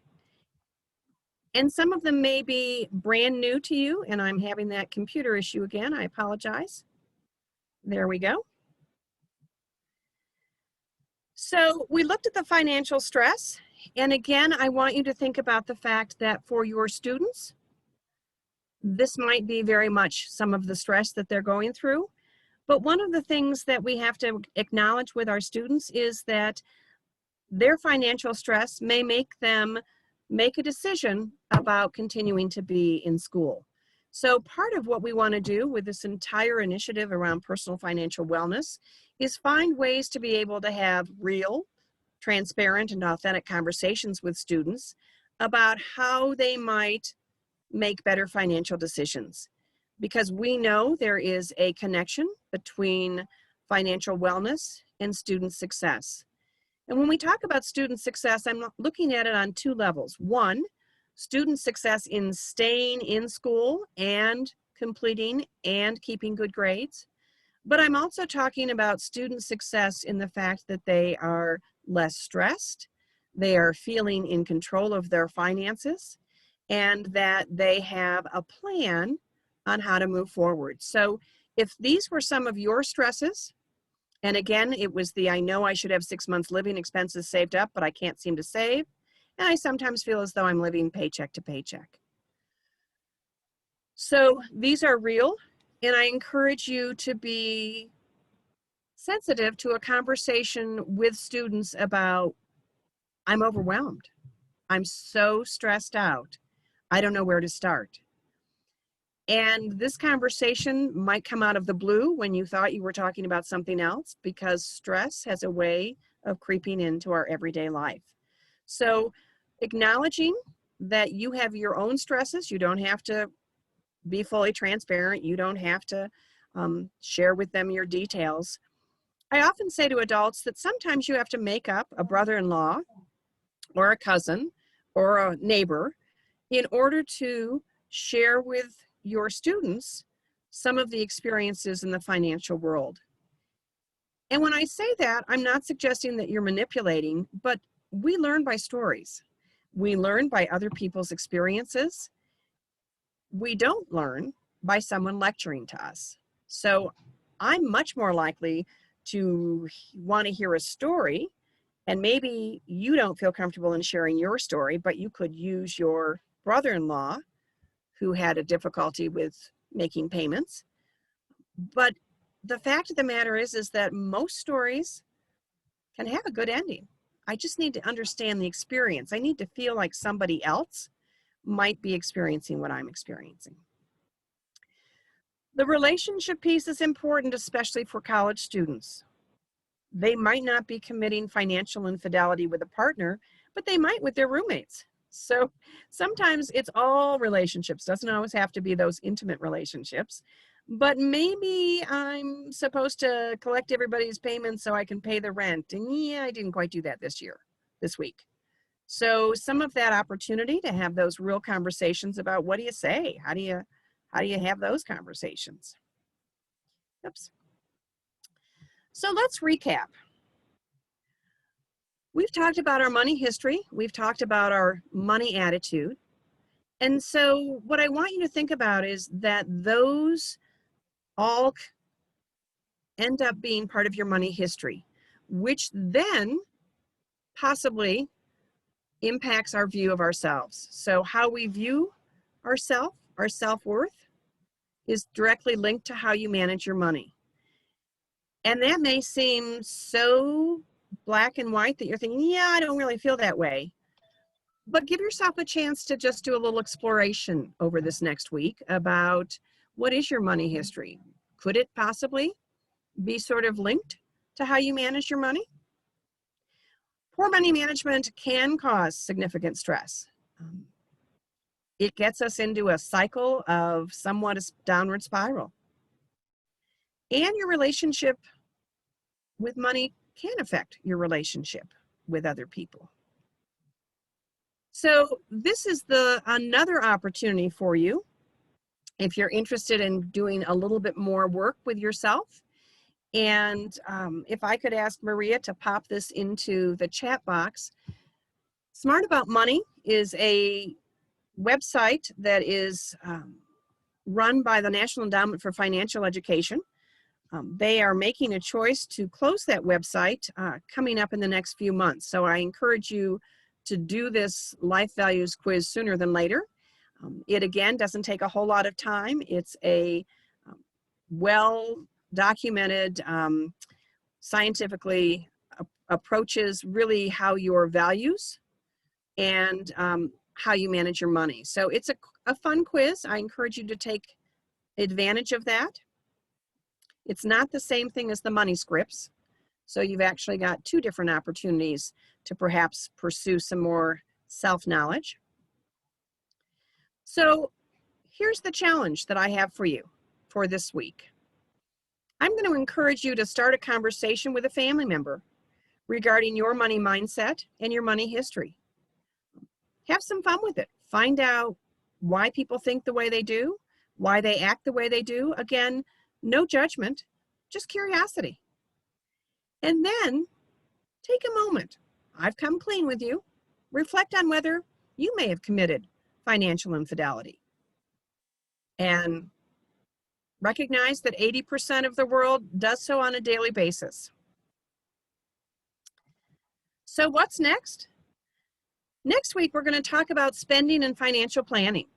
and some of them may be brand new to you, and I'm having that computer issue again. I apologize. There we go. So we looked at the financial stress, and again, I want you to think about the fact that for your students, this might be very much some of the stress that they're going through. But one of the things that we have to acknowledge with our students is that their financial stress may make them make a decision about continuing to be in school. So part of what we want to do with this entire initiative around personal financial wellness is find ways to be able to have real, transparent, and authentic conversations with students about how they might make better financial decisions. Because we know there is a connection between financial wellness and student success. And when we talk about student success, I'm looking at it on two levels. One, student success in staying in school and completing and keeping good grades. But I'm also talking about student success in the fact that they are less stressed, they are feeling in control of their finances, and that they have a plan on how to move forward. So if these were some of your stresses, and again, it was the I know I should have 6 months living expenses saved up, but I can't seem to save, and I sometimes feel as though I'm living paycheck to paycheck. So these are real, and I encourage you to be sensitive to a conversation with students about, I'm overwhelmed. I'm so stressed out. I don't know where to start. And this conversation might come out of the blue when you thought you were talking about something else, because stress has a way of creeping into our everyday life. So acknowledging that you have your own stresses, you don't have to be fully transparent. You don't have to share with them your details. I often say to adults that sometimes you have to make up a brother-in-law or a cousin or a neighbor in order to share with your students some of the experiences in the financial world. And when I say that, I'm not suggesting that you're manipulating, but we learn by stories. We learn by other people's experiences. We don't learn by someone lecturing to us. So I'm much more likely to want to hear a story, and maybe you don't feel comfortable in sharing your story, but you could use your brother-in-law who had a difficulty with making payments. But the fact of the matter is that most stories can have a good ending. I just need to understand the experience. I need to feel like somebody else might be experiencing what I'm experiencing. The relationship piece is important, especially for college students. They might not be committing financial infidelity with a partner, but they might with their roommates. So sometimes it's all relationships. Doesn't always have to be those intimate relationships. But maybe I'm supposed to collect everybody's payments so I can pay the rent. And yeah, I didn't quite do that this week. So some of that opportunity to have those real conversations about what do you say? How do you have those conversations? Oops. So let's recap. We've talked about our money history. We've talked about our money attitude. And so what I want you to think about is that those all end up being part of your money history, which then possibly impacts our view of ourselves. So how we view ourselves, our self-worth, is directly linked to how you manage your money. And that may seem so black and white that you're thinking, yeah, I don't really feel that way. But give yourself a chance to just do a little exploration over this next week about What is your money history? Could it possibly be sort of linked to how you manage your money? Poor money management can cause significant stress. It gets us into a cycle of somewhat a downward spiral. And your relationship with money can affect your relationship with other people. So this is another opportunity for you if you're interested in doing a little bit more work with yourself. And if I could ask Maria to pop this into the chat box. Smart About Money is a website that is run by the National Endowment for Financial Education. They are making a choice to close that website coming up in the next few months. So I encourage you to do this life values quiz sooner than later. It again doesn't take a whole lot of time. It's a well-documented, scientifically approaches really how your values and how you manage your money. So it's a fun quiz. I encourage you to take advantage of that. It's not the same thing as the money scripts. So you've actually got two different opportunities to perhaps pursue some more self-knowledge. So here's the challenge that I have for you for this week. I'm going to encourage you to start a conversation with a family member regarding your money mindset and your money history. Have some fun with it. Find out why people think the way they do, why they act the way they do. Again, no judgment, just curiosity. And then take a moment. I've come clean with you. Reflect on whether you may have committed financial infidelity. And recognize that 80% of the world does so on a daily basis. So what's next? Next week, we're going to talk about spending and financial planning.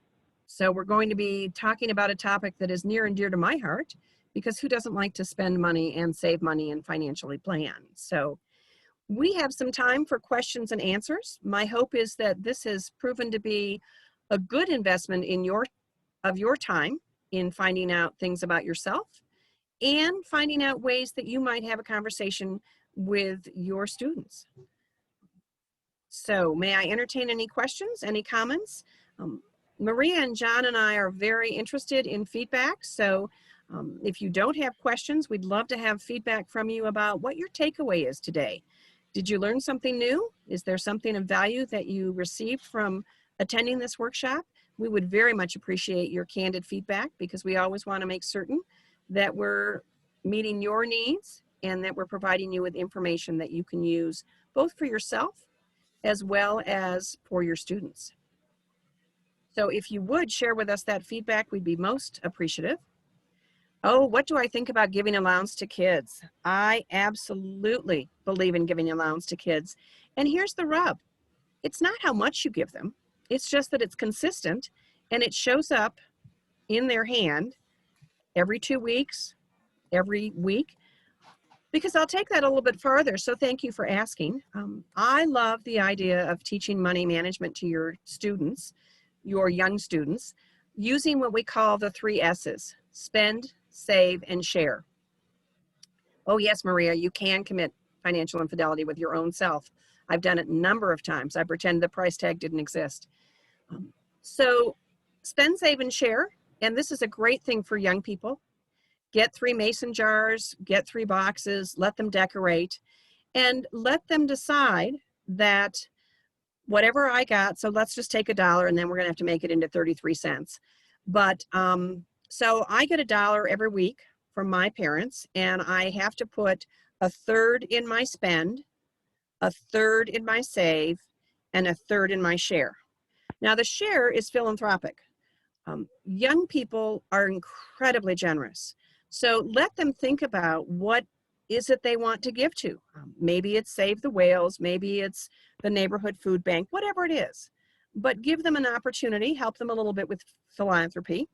So we're going to be talking about a topic that is near and dear to my heart, because who doesn't like to spend money and save money and financially plan? So we have some time for questions and answers. My hope is that this has proven to be a good investment in your time in finding out things about yourself and finding out ways that you might have a conversation with your students. So may I entertain any questions, any comments? Maria and John and I are very interested in feedback. So if you don't have questions, we'd love to have feedback from you about what your takeaway is today. Did you learn something new? Is there something of value that you received from attending this workshop? We would very much appreciate your candid feedback, because we always want to make certain that we're meeting your needs and that we're providing you with information that you can use both for yourself as well as for your students. So if you would share with us that feedback, we'd be most appreciative. Oh, what do I think about giving allowance to kids? I absolutely believe in giving allowance to kids. And here's the rub. It's not how much you give them. It's just that it's consistent and it shows up in their hand every 2 weeks, every week. Because I'll take that a little bit farther, so thank you for asking. I love the idea of teaching money management to your students, your young students, using what we call the 3 S's: spend, save, and share. Oh yes, Maria, you can commit financial infidelity with your own self. I've done it a number of times. I pretend the price tag didn't exist. So spend, save, and share, and this is a great thing for young people. Get 3 mason jars, get 3 boxes, let them decorate, and let them decide that whatever I got, so let's just take $1 and then we're gonna have to make it into 33 cents. But so I get $1 every week from my parents, and I have to put 1/3 in my spend, 1/3 in my save, and 1/3 in my share. Now the share is philanthropic. Young people are incredibly generous. So let them think about what is it they want to give to. Maybe it's Save the Whales, maybe it's the neighborhood food bank, whatever it is. But give them an opportunity, help them a little bit with philanthropy.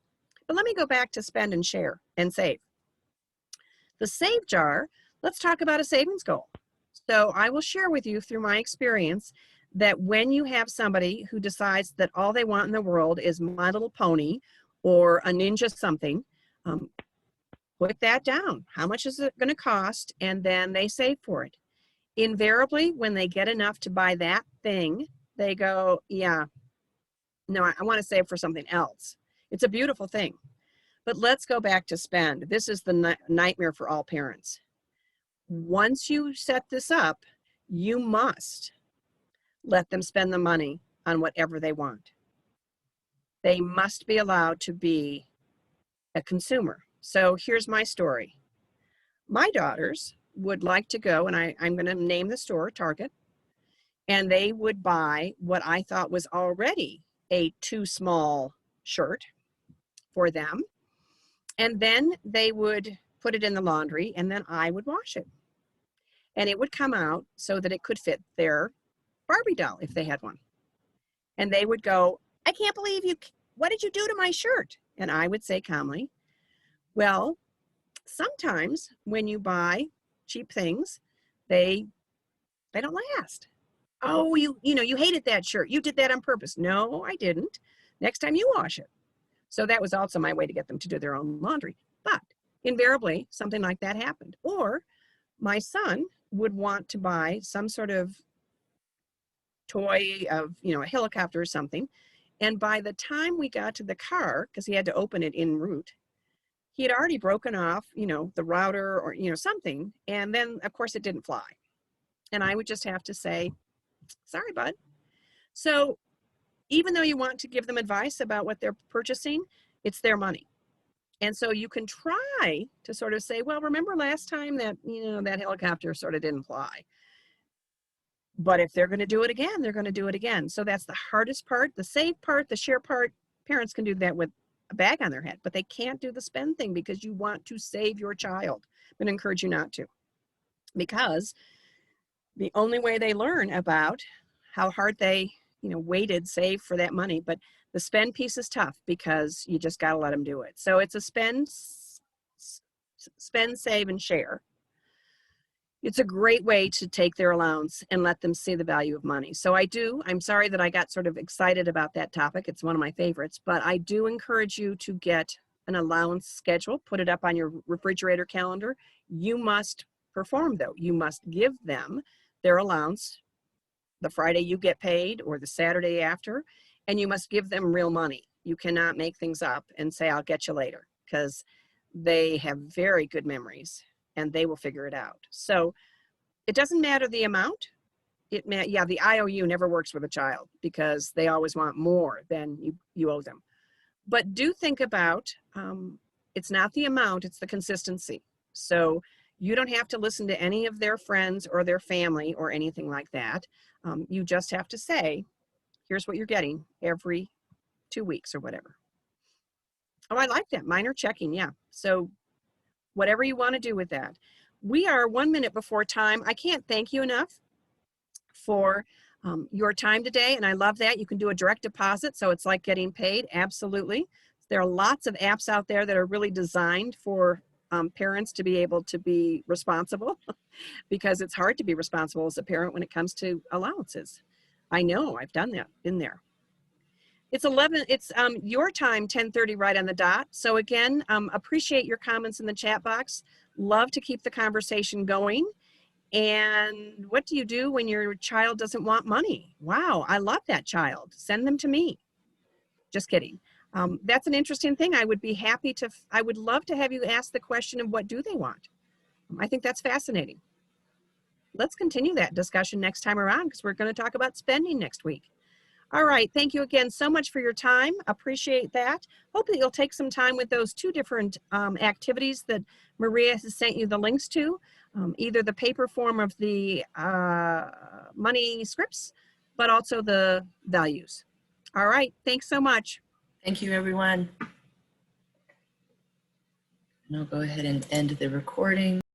But let me go back to spend and share and save. The save jar, let's talk about a savings goal. So I will share with you through my experience that when you have somebody who decides that all they want in the world is My Little Pony or a ninja something, Put that down. How much is it going to cost? And then they save for it. Invariably, when they get enough to buy that thing, they go, yeah, no, I want to save for something else. It's a beautiful thing. But let's go back to spend. This is the nightmare for all parents. Once you set this up, you must let them spend the money on whatever they want. They must be allowed to be a consumer. So here's my story. My daughters would like to go, and I'm going to name the store, Target, and they would buy what I thought was already a too small shirt for them. And then they would put it in the laundry, and then I would wash it. And it would come out so that it could fit their Barbie doll if they had one. And they would go, I can't believe you, what did you do to my shirt? And I would say calmly, well, sometimes when you buy cheap things, they don't last. Oh, you hated that shirt. You did that on purpose. No, I didn't. Next time you wash it. So that was also my way to get them to do their own laundry. But invariably, something like that happened. Or my son would want to buy some sort of toy of, a helicopter or something. And by the time we got to the car, because he had to open it en route, he had already broken off, the router or, something. And then, of course, it didn't fly. And I would just have to say, sorry, bud. So even though you want to give them advice about what they're purchasing, it's their money. And so you can try to sort of say, well, remember last time that, that helicopter sort of didn't fly. But if they're going to do it again, they're going to do it again. So that's the hardest part. The save part, the share part, parents can do that with a bag on their head, but they can't do the spend thing because you want to save your child. I'm going to encourage you not to, because the only way they learn about how hard they, saved for that money. But the spend piece is tough because you just got to let them do it. So it's a spend, save, and share. It's a great way to take their allowance and let them see the value of money. So I'm sorry that I got sort of excited about that topic. It's one of my favorites, but I do encourage you to get an allowance schedule, put it up on your refrigerator calendar. You must perform though. You must give them their allowance the Friday you get paid or the Saturday after, and you must give them real money. You cannot make things up and say, I'll get you later, because they have very good memories and they will figure it out. So it doesn't matter the amount. The IOU never works with a child because they always want more than you owe them. But do think about, it's not the amount, it's the consistency. So you don't have to listen to any of their friends or their family or anything like that. You just have to say, here's what you're getting every 2 weeks or whatever. Oh, I like that. Minor checking. Yeah. So whatever you want to do with that. We are 1 minute before time. I can't thank you enough for your time today. And I love that. You can do a direct deposit. So it's like getting paid. Absolutely. There are lots of apps out there that are really designed for parents to be able to be responsible because it's hard to be responsible as a parent when it comes to allowances. I know, I've done that in there. It's your time, 10:30 right on the dot. So again, appreciate your comments in the chat box. Love to keep the conversation going. And what do you do when your child doesn't want money? Wow, I love that child. Send them to me. Just kidding. That's an interesting thing. I would love to have you ask the question of what do they want? I think that's fascinating. Let's continue that discussion next time around because we're going to talk about spending next week. All right. Thank you again so much for your time. Appreciate that. Hope that you'll take some time with those two different activities that Maria has sent you the links to, either the paper form of the money scripts, but also the values. All right. Thanks so much. Thank you, everyone. And I'll go ahead and end the recording.